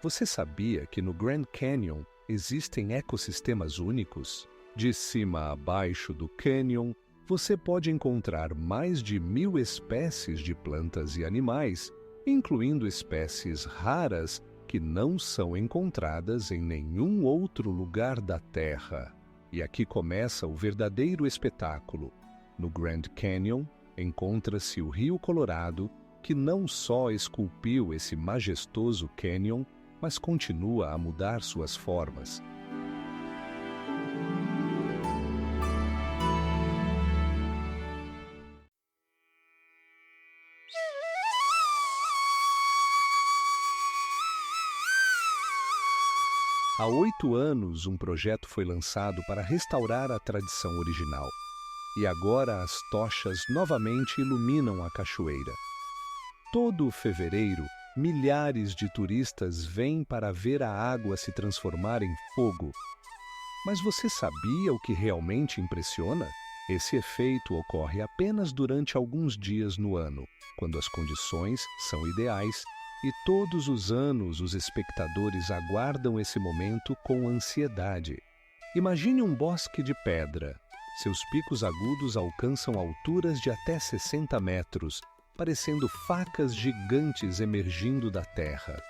Você sabia que no Grand Canyon existem ecossistemas únicos? De cima a baixo do cânion, você pode encontrar mais de 1.000 espécies de plantas e animais, incluindo espécies raras que não são encontradas em nenhum outro lugar da Terra. E aqui começa o verdadeiro espetáculo. No Grand Canyon encontra-se o Rio Colorado, que não só esculpiu esse majestoso cânion, mas continua a mudar suas formas. Há 8 anos, um projeto foi lançado para restaurar a tradição original. E agora as tochas novamente iluminam a cachoeira. Todo fevereiro, milhares de turistas vêm para ver a água se transformar em fogo. Mas você sabia o que realmente impressiona? Esse efeito ocorre apenas durante alguns dias no ano, quando as condições são ideais. E todos os anos os espectadores aguardam esse momento com ansiedade. Imagine um bosque de pedra. Seus picos agudos alcançam alturas de até 60 metros, parecendo facas gigantes emergindo da terra.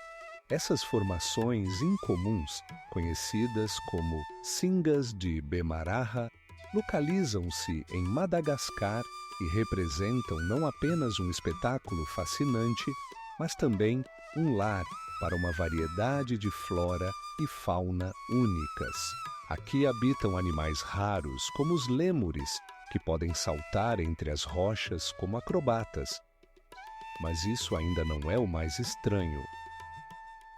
Essas formações incomuns, conhecidas como Singas de Bemaraha, localizam-se em Madagascar e representam não apenas um espetáculo fascinante, mas também um lar para uma variedade de flora e fauna únicas. Aqui habitam animais raros, como os lêmures, que podem saltar entre as rochas como acrobatas. Mas isso ainda não é o mais estranho.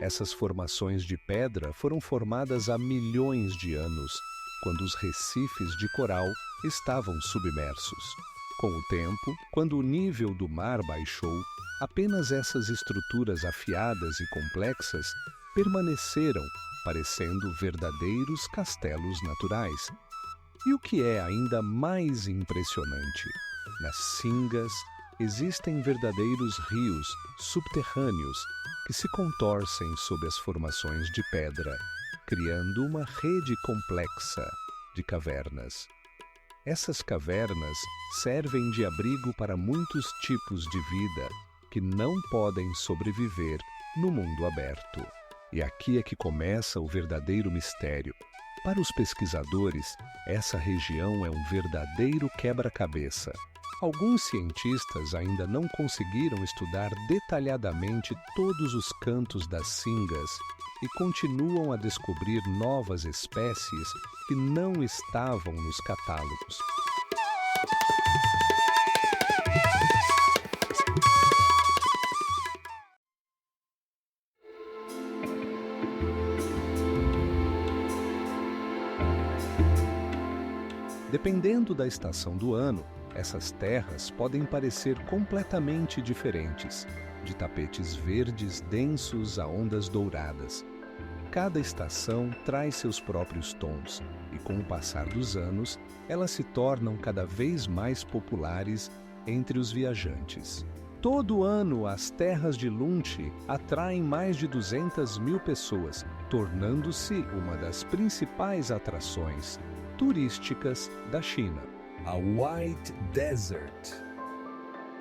Essas formações de pedra foram formadas há milhões de anos, quando os recifes de coral estavam submersos. Com o tempo, quando o nível do mar baixou, apenas essas estruturas afiadas e complexas permaneceram, parecendo verdadeiros castelos naturais. E o que é ainda mais impressionante, nas Singas existem verdadeiros rios subterrâneos que se contorcem sob as formações de pedra, criando uma rede complexa de cavernas. Essas cavernas servem de abrigo para muitos tipos de vida que não podem sobreviver no mundo aberto. E aqui é que começa o verdadeiro mistério. Para os pesquisadores, essa região é um verdadeiro quebra-cabeça. Alguns cientistas ainda não conseguiram estudar detalhadamente todos os cantos das Singas e continuam a descobrir novas espécies que não estavam nos catálogos. Dependendo da estação do ano, essas terras podem parecer completamente diferentes, de tapetes verdes densos a ondas douradas. Cada estação traz seus próprios tons, e com o passar dos anos, elas se tornam cada vez mais populares entre os viajantes. Todo ano, as terras de Lunte atraem mais de 200.000 pessoas, tornando-se uma das principais atrações turísticas da China. A White Desert.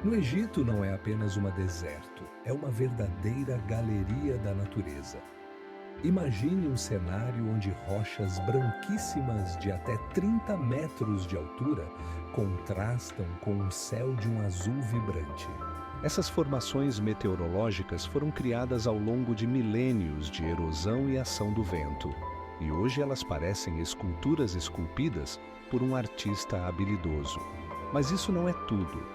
No Egito não é apenas um deserto, é uma verdadeira galeria da natureza. Imagine um cenário onde rochas branquíssimas de até 30 metros de altura contrastam com um céu de um azul vibrante. Essas formações meteorológicas foram criadas ao longo de milênios de erosão e ação do vento, e hoje elas parecem esculturas esculpidas por um artista habilidoso. Mas isso não é tudo.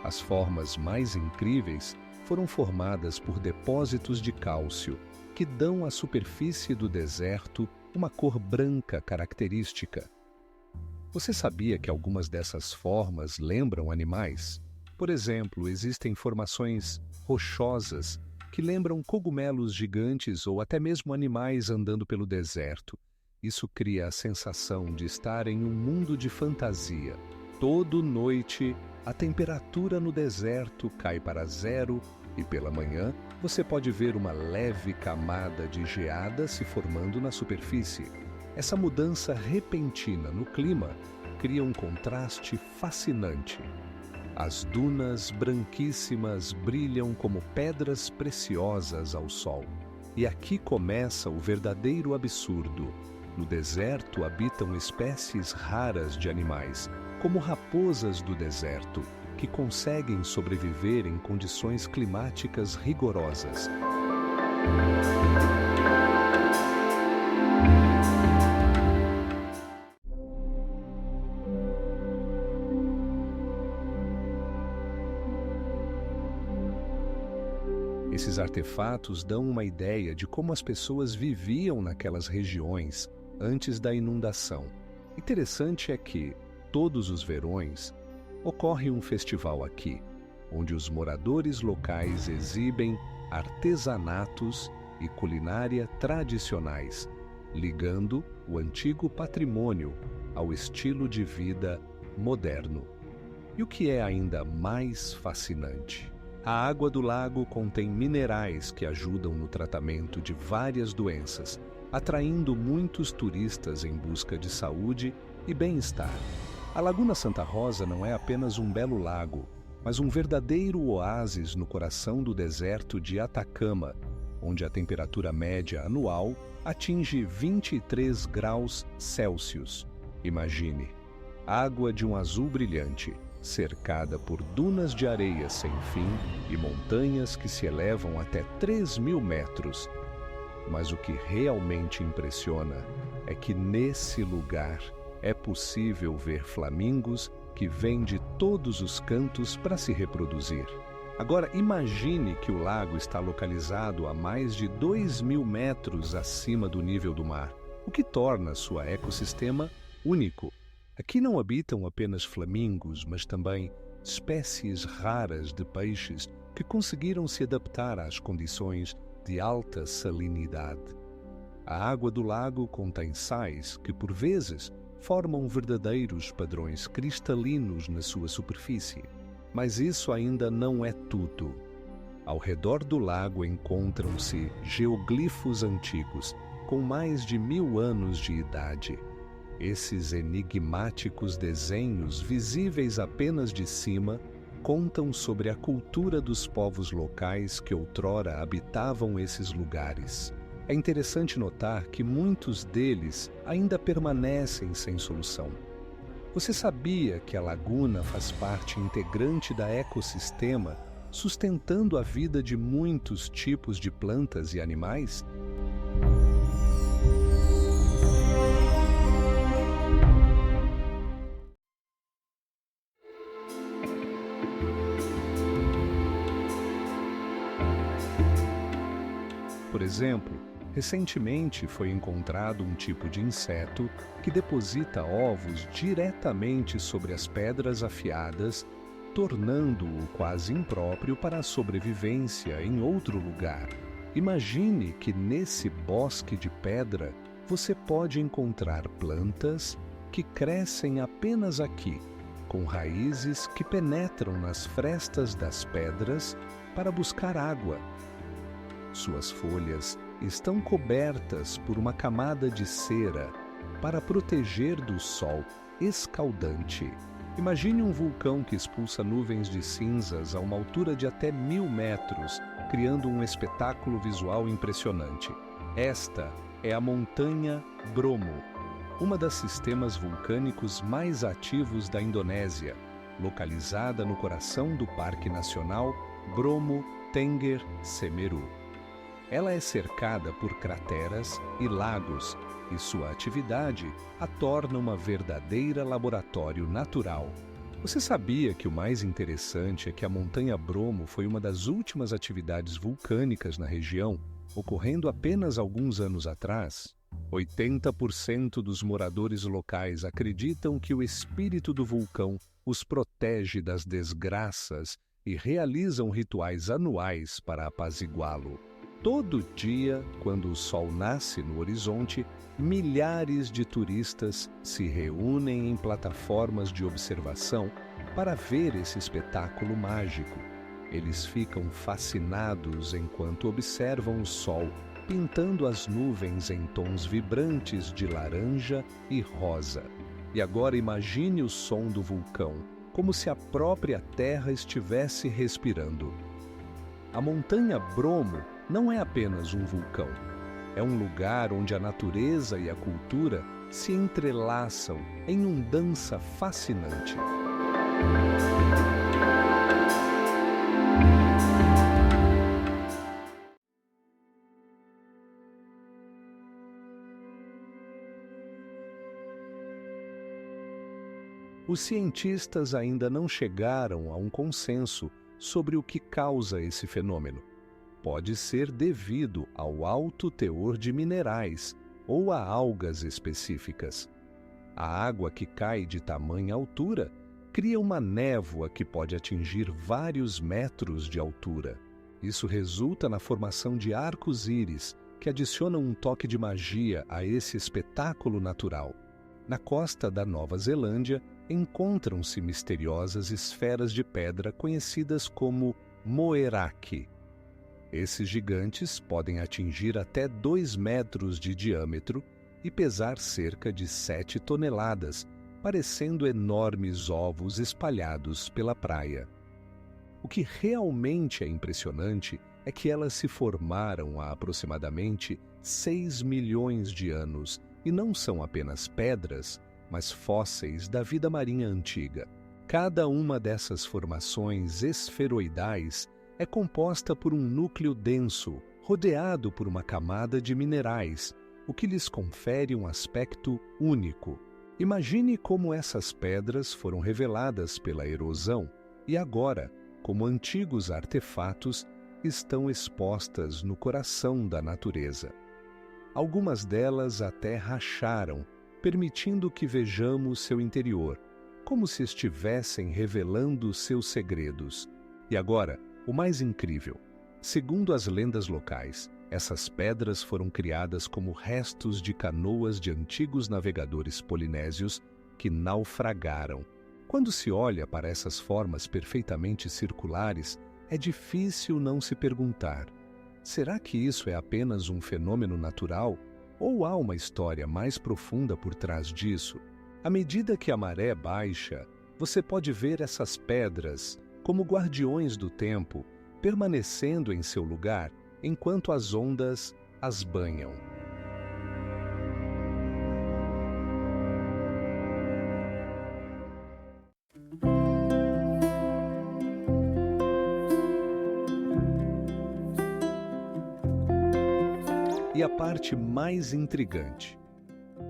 As formas mais incríveis foram formadas por depósitos de cálcio, que dão à superfície do deserto uma cor branca característica. Você sabia que algumas dessas formas lembram animais? Por exemplo, existem formações rochosas que lembram cogumelos gigantes ou até mesmo animais andando pelo deserto. Isso cria a sensação de estar em um mundo de fantasia. Toda noite, a temperatura no deserto cai para zero e pela manhã você pode ver uma leve camada de geada se formando na superfície. Essa mudança repentina no clima cria um contraste fascinante. As dunas branquíssimas brilham como pedras preciosas ao sol. E aqui começa o verdadeiro absurdo. No deserto habitam espécies raras de animais, como raposas do deserto, que conseguem sobreviver em condições climáticas rigorosas. Esses artefatos dão uma ideia de como as pessoas viviam naquelas regiões antes da inundação. Interessante é que, todos os verões, ocorre um festival aqui, onde os moradores locais exibem artesanatos e culinária tradicionais, ligando o antigo patrimônio ao estilo de vida moderno. E o que é ainda mais fascinante? A água do lago contém minerais que ajudam no tratamento de várias doenças, atraindo muitos turistas em busca de saúde e bem-estar. A Laguna Santa Rosa não é apenas um belo lago, mas um verdadeiro oásis no coração do deserto de Atacama, onde a temperatura média anual atinge 23 graus Celsius. Imagine, água de um azul brilhante, cercada por dunas de areia sem fim e montanhas que se elevam até 3.000 metros. Mas o que realmente impressiona é que nesse lugar é possível ver flamingos que vêm de todos os cantos para se reproduzir. Agora, imagine que o lago está localizado a mais de 2.000 metros acima do nível do mar, o que torna seu ecossistema único. Aqui não habitam apenas flamingos, mas também espécies raras de peixes que conseguiram se adaptar às condições de alta salinidade. A água do lago contém sais que, por vezes, formam verdadeiros padrões cristalinos na sua superfície. Mas isso ainda não é tudo. Ao redor do lago encontram-se geoglifos antigos, com mais de 1.000 anos de idade. Esses enigmáticos desenhos, visíveis apenas de cima, contam sobre a cultura dos povos locais que outrora habitavam esses lugares. É interessante notar que muitos deles ainda permanecem sem solução. Você sabia que a laguna faz parte integrante da ecossistema, sustentando a vida de muitos tipos de plantas e animais? Por exemplo, recentemente foi encontrado um tipo de inseto que deposita ovos diretamente sobre as pedras afiadas, tornando-o quase impróprio para a sobrevivência em outro lugar. Imagine que nesse bosque de pedra você pode encontrar plantas que crescem apenas aqui, com raízes que penetram nas frestas das pedras para buscar água. Suas folhas estão cobertas por uma camada de cera para proteger do sol escaldante. Imagine um vulcão que expulsa nuvens de cinzas a uma altura de até 1.000 metros, criando um espetáculo visual impressionante. Esta é a Montanha Bromo, uma das sistemas vulcânicos mais ativos da Indonésia, localizada no coração do Parque Nacional Bromo Tengger Semeru. Ela é cercada por crateras e lagos, e sua atividade a torna uma verdadeira laboratório natural. Você sabia que o mais interessante é que a Montanha Bromo foi uma das últimas atividades vulcânicas na região, ocorrendo apenas alguns anos atrás? 80% dos moradores locais acreditam que o espírito do vulcão os protege das desgraças e realizam rituais anuais para apaziguá-lo. Todo dia, quando o sol nasce no horizonte, milhares de turistas se reúnem em plataformas de observação para ver esse espetáculo mágico. Eles ficam fascinados enquanto observam o sol pintando as nuvens em tons vibrantes de laranja e rosa. E agora imagine o som do vulcão, como se a própria terra estivesse respirando. A Montanha Bromo não é apenas um vulcão. É um lugar onde a natureza e a cultura se entrelaçam em uma dança fascinante. Os cientistas ainda não chegaram a um consenso sobre o que causa esse fenômeno. Pode ser devido ao alto teor de minerais ou a algas específicas. A água que cai de tamanha altura cria uma névoa que pode atingir vários metros de altura. Isso resulta na formação de arcos-íris, que adicionam um toque de magia a esse espetáculo natural. Na costa da Nova Zelândia, encontram-se misteriosas esferas de pedra conhecidas como moerake. Esses gigantes podem atingir até 2 metros de diâmetro e pesar cerca de 7 toneladas, parecendo enormes ovos espalhados pela praia. O que realmente é impressionante é que elas se formaram há aproximadamente 6 milhões de anos e não são apenas pedras, mas fósseis da vida marinha antiga. Cada uma dessas formações esferoidais é composta por um núcleo denso, rodeado por uma camada de minerais, o que lhes confere um aspecto único. Imagine como essas pedras foram reveladas pela erosão e agora, como antigos artefatos, estão expostas no coração da natureza. Algumas delas até racharam, permitindo que vejamos seu interior, como se estivessem revelando seus segredos. E agora, o mais incrível. Segundo as lendas locais, essas pedras foram criadas como restos de canoas de antigos navegadores polinésios que naufragaram. Quando se olha para essas formas perfeitamente circulares, é difícil não se perguntar: será que isso é apenas um fenômeno natural? Ou há uma história mais profunda por trás disso? À medida que a maré baixa, você pode ver essas pedras como guardiões do tempo, permanecendo em seu lugar enquanto as ondas as banham. E a parte mais intrigante: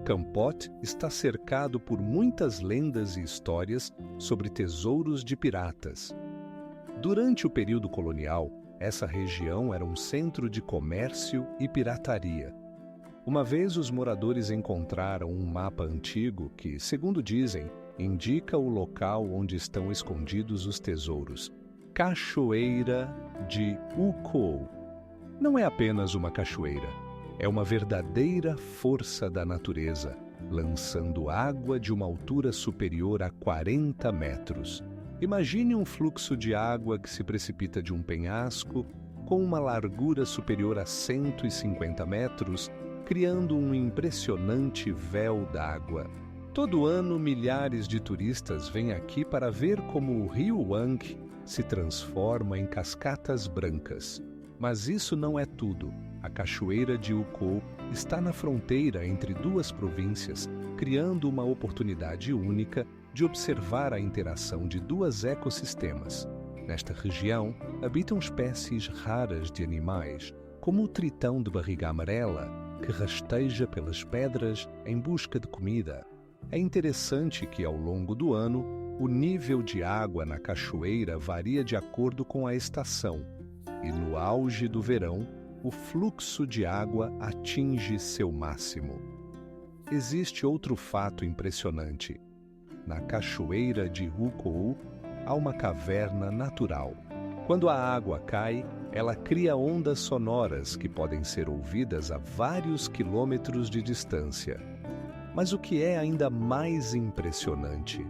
Kampot está cercado por muitas lendas e histórias sobre tesouros de piratas. Durante o período colonial, essa região era um centro de comércio e pirataria. Uma vez os moradores encontraram um mapa antigo que, segundo dizem, indica o local onde estão escondidos os tesouros. Cachoeira de Ukou. Não é apenas uma cachoeira, é uma verdadeira força da natureza, lançando água de uma altura superior a 40 metros. Imagine um fluxo de água que se precipita de um penhasco com uma largura superior a 150 metros, criando um impressionante véu d'água. Todo ano, milhares de turistas vêm aqui para ver como o rio Wang se transforma em cascatas brancas. Mas isso não é tudo. A cachoeira de Ukou está na fronteira entre duas províncias, criando uma oportunidade única de observar a interação de dois ecossistemas. Nesta região, habitam espécies raras de animais, como o tritão de barriga amarela, que rasteja pelas pedras em busca de comida. É interessante que, ao longo do ano, o nível de água na cachoeira varia de acordo com a estação, e no auge do verão, o fluxo de água atinge seu máximo. Existe outro fato impressionante. Na cachoeira de Ukou, há uma caverna natural. Quando a água cai, ela cria ondas sonoras que podem ser ouvidas a vários quilômetros de distância. Mas o que é ainda mais impressionante?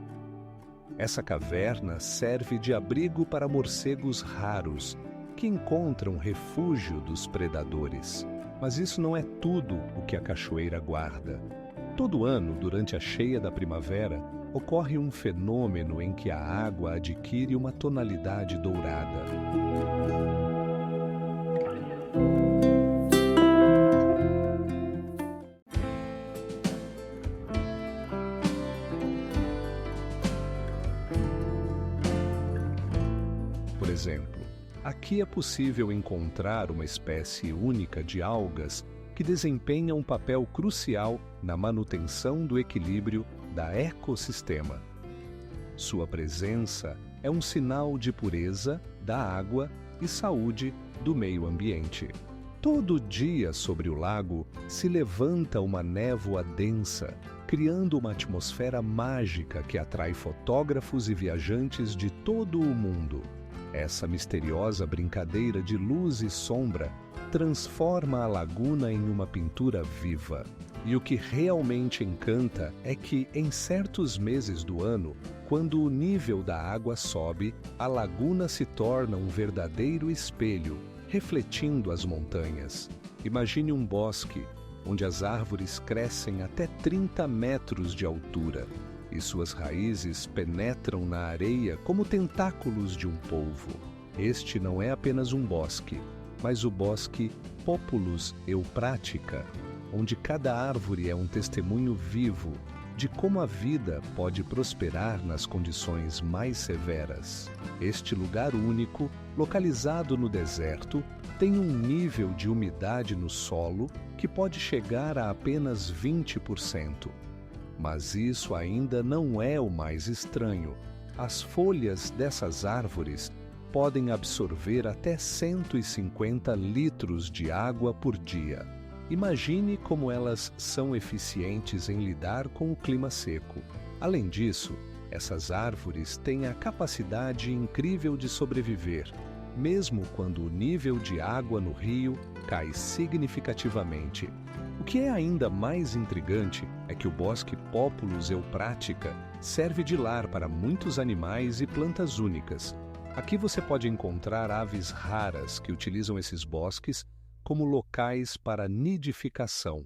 Essa caverna serve de abrigo para morcegos raros, que encontram refúgio dos predadores. Mas isso não é tudo o que a cachoeira guarda. Todo ano, durante a cheia da primavera, ocorre um fenômeno em que a água adquire uma tonalidade dourada. Por exemplo, aqui é possível encontrar uma espécie única de algas que desempenha um papel crucial na manutenção do equilíbrio da ecossistema. Sua presença é um sinal de pureza da água e saúde do meio ambiente. Todo dia sobre o lago se levanta uma névoa densa, criando uma atmosfera mágica que atrai fotógrafos e viajantes de todo o mundo. Essa misteriosa brincadeira de luz e sombra transforma a laguna em uma pintura viva. E o que realmente encanta é que, em certos meses do ano, quando o nível da água sobe, a laguna se torna um verdadeiro espelho, refletindo as montanhas. Imagine um bosque, onde as árvores crescem até 30 metros de altura, e suas raízes penetram na areia como tentáculos de um polvo. Este não é apenas um bosque, mas o bosque Populus Eupratica, onde cada árvore é um testemunho vivo de como a vida pode prosperar nas condições mais severas. Este lugar único, localizado no deserto, tem um nível de umidade no solo que pode chegar a apenas 20%. Mas isso ainda não é o mais estranho. As folhas dessas árvores podem absorver até 150 litros de água por dia. Imagine como elas são eficientes em lidar com o clima seco. Além disso, essas árvores têm a capacidade incrível de sobreviver, mesmo quando o nível de água no rio cai significativamente. O que é ainda mais intrigante é que o bosque Populus Eupratica serve de lar para muitos animais e plantas únicas. Aqui você pode encontrar aves raras que utilizam esses bosques como locais para nidificação,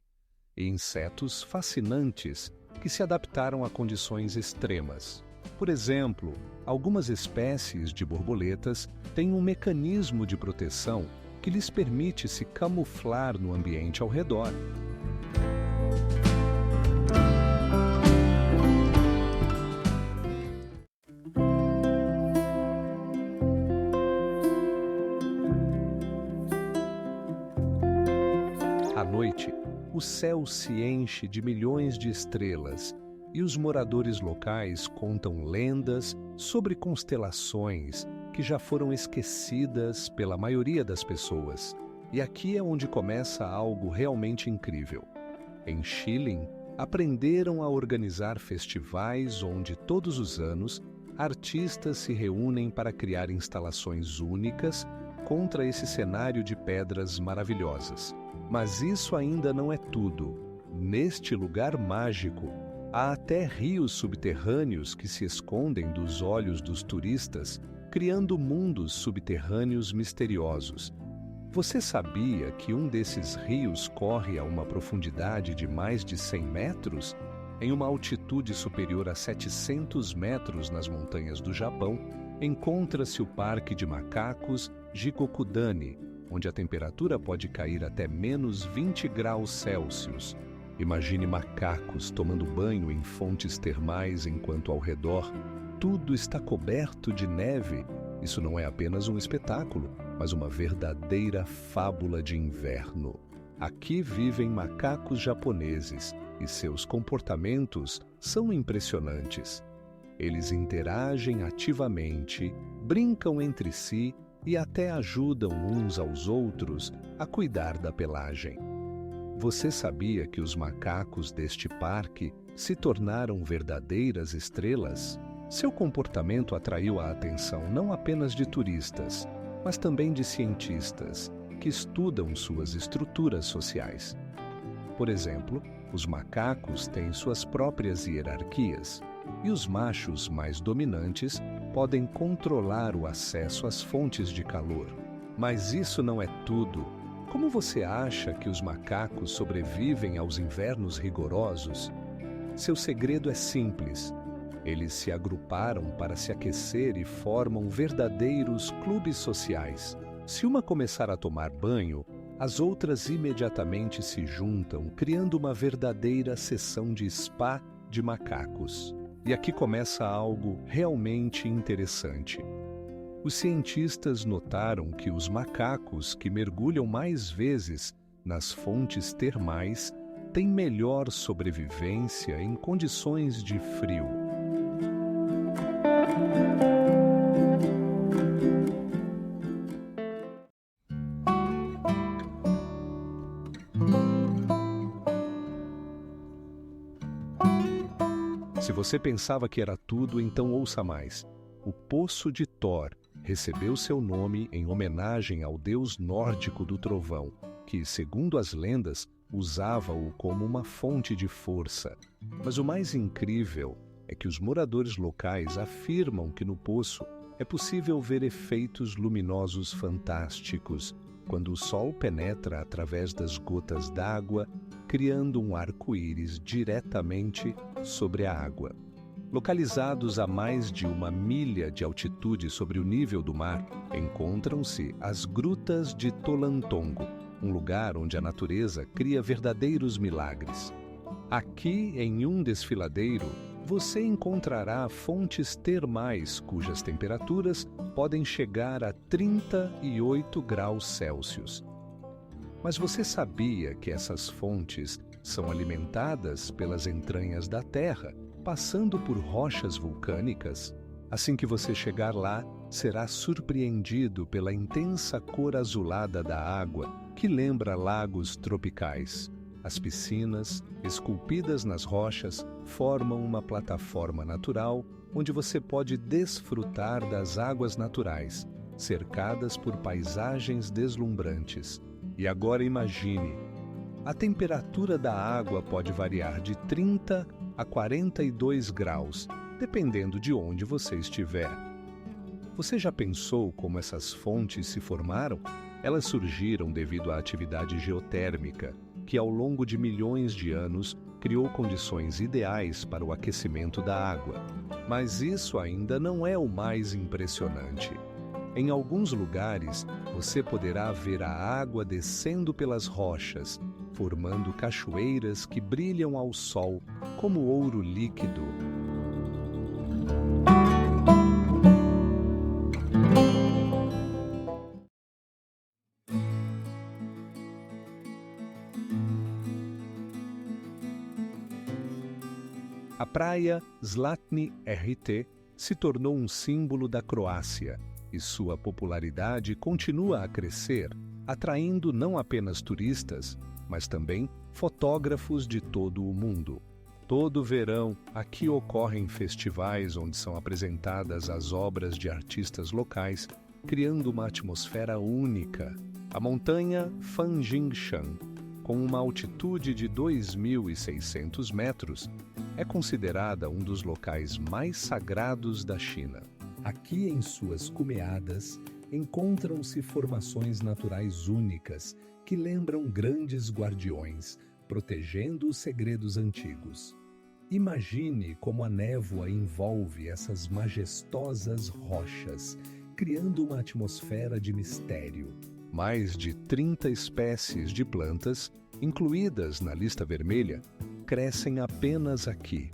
e insetos fascinantes que se adaptaram a condições extremas. Por exemplo, algumas espécies de borboletas têm um mecanismo de proteção que lhes permite se camuflar no ambiente ao redor. À noite, o céu se enche de milhões de estrelas e os moradores locais contam lendas sobre constelações que já foram esquecidas pela maioria das pessoas. E aqui é onde começa algo realmente incrível. Em Schilling, aprenderam a organizar festivais onde, todos os anos, artistas se reúnem para criar instalações únicas contra esse cenário de pedras maravilhosas. Mas isso ainda não é tudo. Neste lugar mágico, há até rios subterrâneos que se escondem dos olhos dos turistas, criando mundos subterrâneos misteriosos. Você sabia que um desses rios corre a uma profundidade de mais de 100 metros? Em uma altitude superior a 700 metros nas montanhas do Japão, encontra-se o Parque de Macacos Jigokudani, onde a temperatura pode cair até menos 20 graus Celsius. Imagine macacos tomando banho em fontes termais enquanto ao redor tudo está coberto de neve. Isso não é apenas um espetáculo, mas uma verdadeira fábula de inverno. Aqui vivem macacos japoneses e seus comportamentos são impressionantes. Eles interagem ativamente, brincam entre si e até ajudam uns aos outros a cuidar da pelagem. Você sabia que os macacos deste parque se tornaram verdadeiras estrelas? Seu comportamento atraiu a atenção não apenas de turistas, mas também de cientistas que estudam suas estruturas sociais. Por exemplo, os macacos têm suas próprias hierarquias, e os machos mais dominantes podem controlar o acesso às fontes de calor. Mas isso não é tudo. Como você acha que os macacos sobrevivem aos invernos rigorosos? Seu segredo é simples. Eles se agruparam para se aquecer e formam verdadeiros clubes sociais. Se uma começar a tomar banho, as outras imediatamente se juntam, criando uma verdadeira sessão de spa de macacos. E aqui começa algo realmente interessante. Os cientistas notaram que os macacos que mergulham mais vezes nas fontes termais têm melhor sobrevivência em condições de frio. Se você pensava que era tudo, então ouça mais. O Poço de Thor recebeu seu nome em homenagem ao deus nórdico do trovão, que, segundo as lendas, usava-o como uma fonte de força. Mas o mais incrível é que os moradores locais afirmam que no poço é possível ver efeitos luminosos fantásticos quando o sol penetra através das gotas d'água, criando um arco-íris diretamente sobre a água. Localizados a mais de 1 milha de altitude sobre o nível do mar, encontram-se as Grutas de Tolantongo, um lugar onde a natureza cria verdadeiros milagres. Aqui, em um desfiladeiro, você encontrará fontes termais cujas temperaturas podem chegar a 38 graus Celsius. Mas você sabia que essas fontes são alimentadas pelas entranhas da Terra, passando por rochas vulcânicas? Assim que você chegar lá, será surpreendido pela intensa cor azulada da água, que lembra lagos tropicais. As piscinas, esculpidas nas rochas, formam uma plataforma natural onde você pode desfrutar das águas naturais, cercadas por paisagens deslumbrantes. E agora imagine, a temperatura da água pode variar de 30 a 42 graus, dependendo de onde você estiver. Você já pensou como essas fontes se formaram? Elas surgiram devido à atividade geotérmica, que ao longo de milhões de anos criou condições ideais para o aquecimento da água. Mas isso ainda não é o mais impressionante. Em alguns lugares, você poderá ver a água descendo pelas rochas, formando cachoeiras que brilham ao sol como ouro líquido. A praia Zlatni RT se tornou um símbolo da Croácia e sua popularidade continua a crescer, atraindo não apenas turistas, mas também fotógrafos de todo o mundo. Todo verão, aqui ocorrem festivais onde são apresentadas as obras de artistas locais, criando uma atmosfera única. A montanha Fanjingshan, com uma altitude de 2.600 metros, é considerada um dos locais mais sagrados da China. Aqui em suas cumeadas encontram-se formações naturais únicas que lembram grandes guardiões, protegendo os segredos antigos. Imagine como a névoa envolve essas majestosas rochas, criando uma atmosfera de mistério. Mais de 30 espécies de plantas, incluídas na lista vermelha, crescem apenas aqui.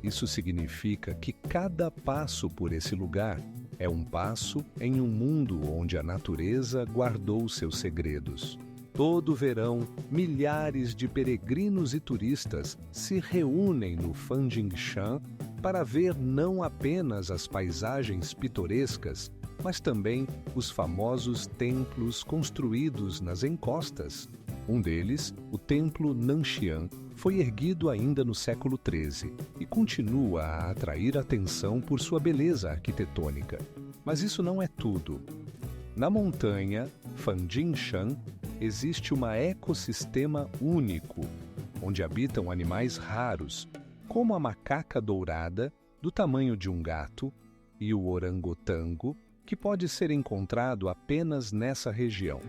Isso significa que cada passo por esse lugar é um passo em um mundo onde a natureza guardou seus segredos. Todo verão, milhares de peregrinos e turistas se reúnem no Fanjingshan para ver não apenas as paisagens pitorescas, mas também os famosos templos construídos nas encostas. Um deles, o Templo Nanxian, foi erguido ainda no século XIII e continua a atrair atenção por sua beleza arquitetônica. Mas isso não é tudo. Na montanha Fanjingshan existe um ecossistema único, onde habitam animais raros, como a macaca dourada, do tamanho de um gato, e o orangotango, que pode ser encontrado apenas nessa região.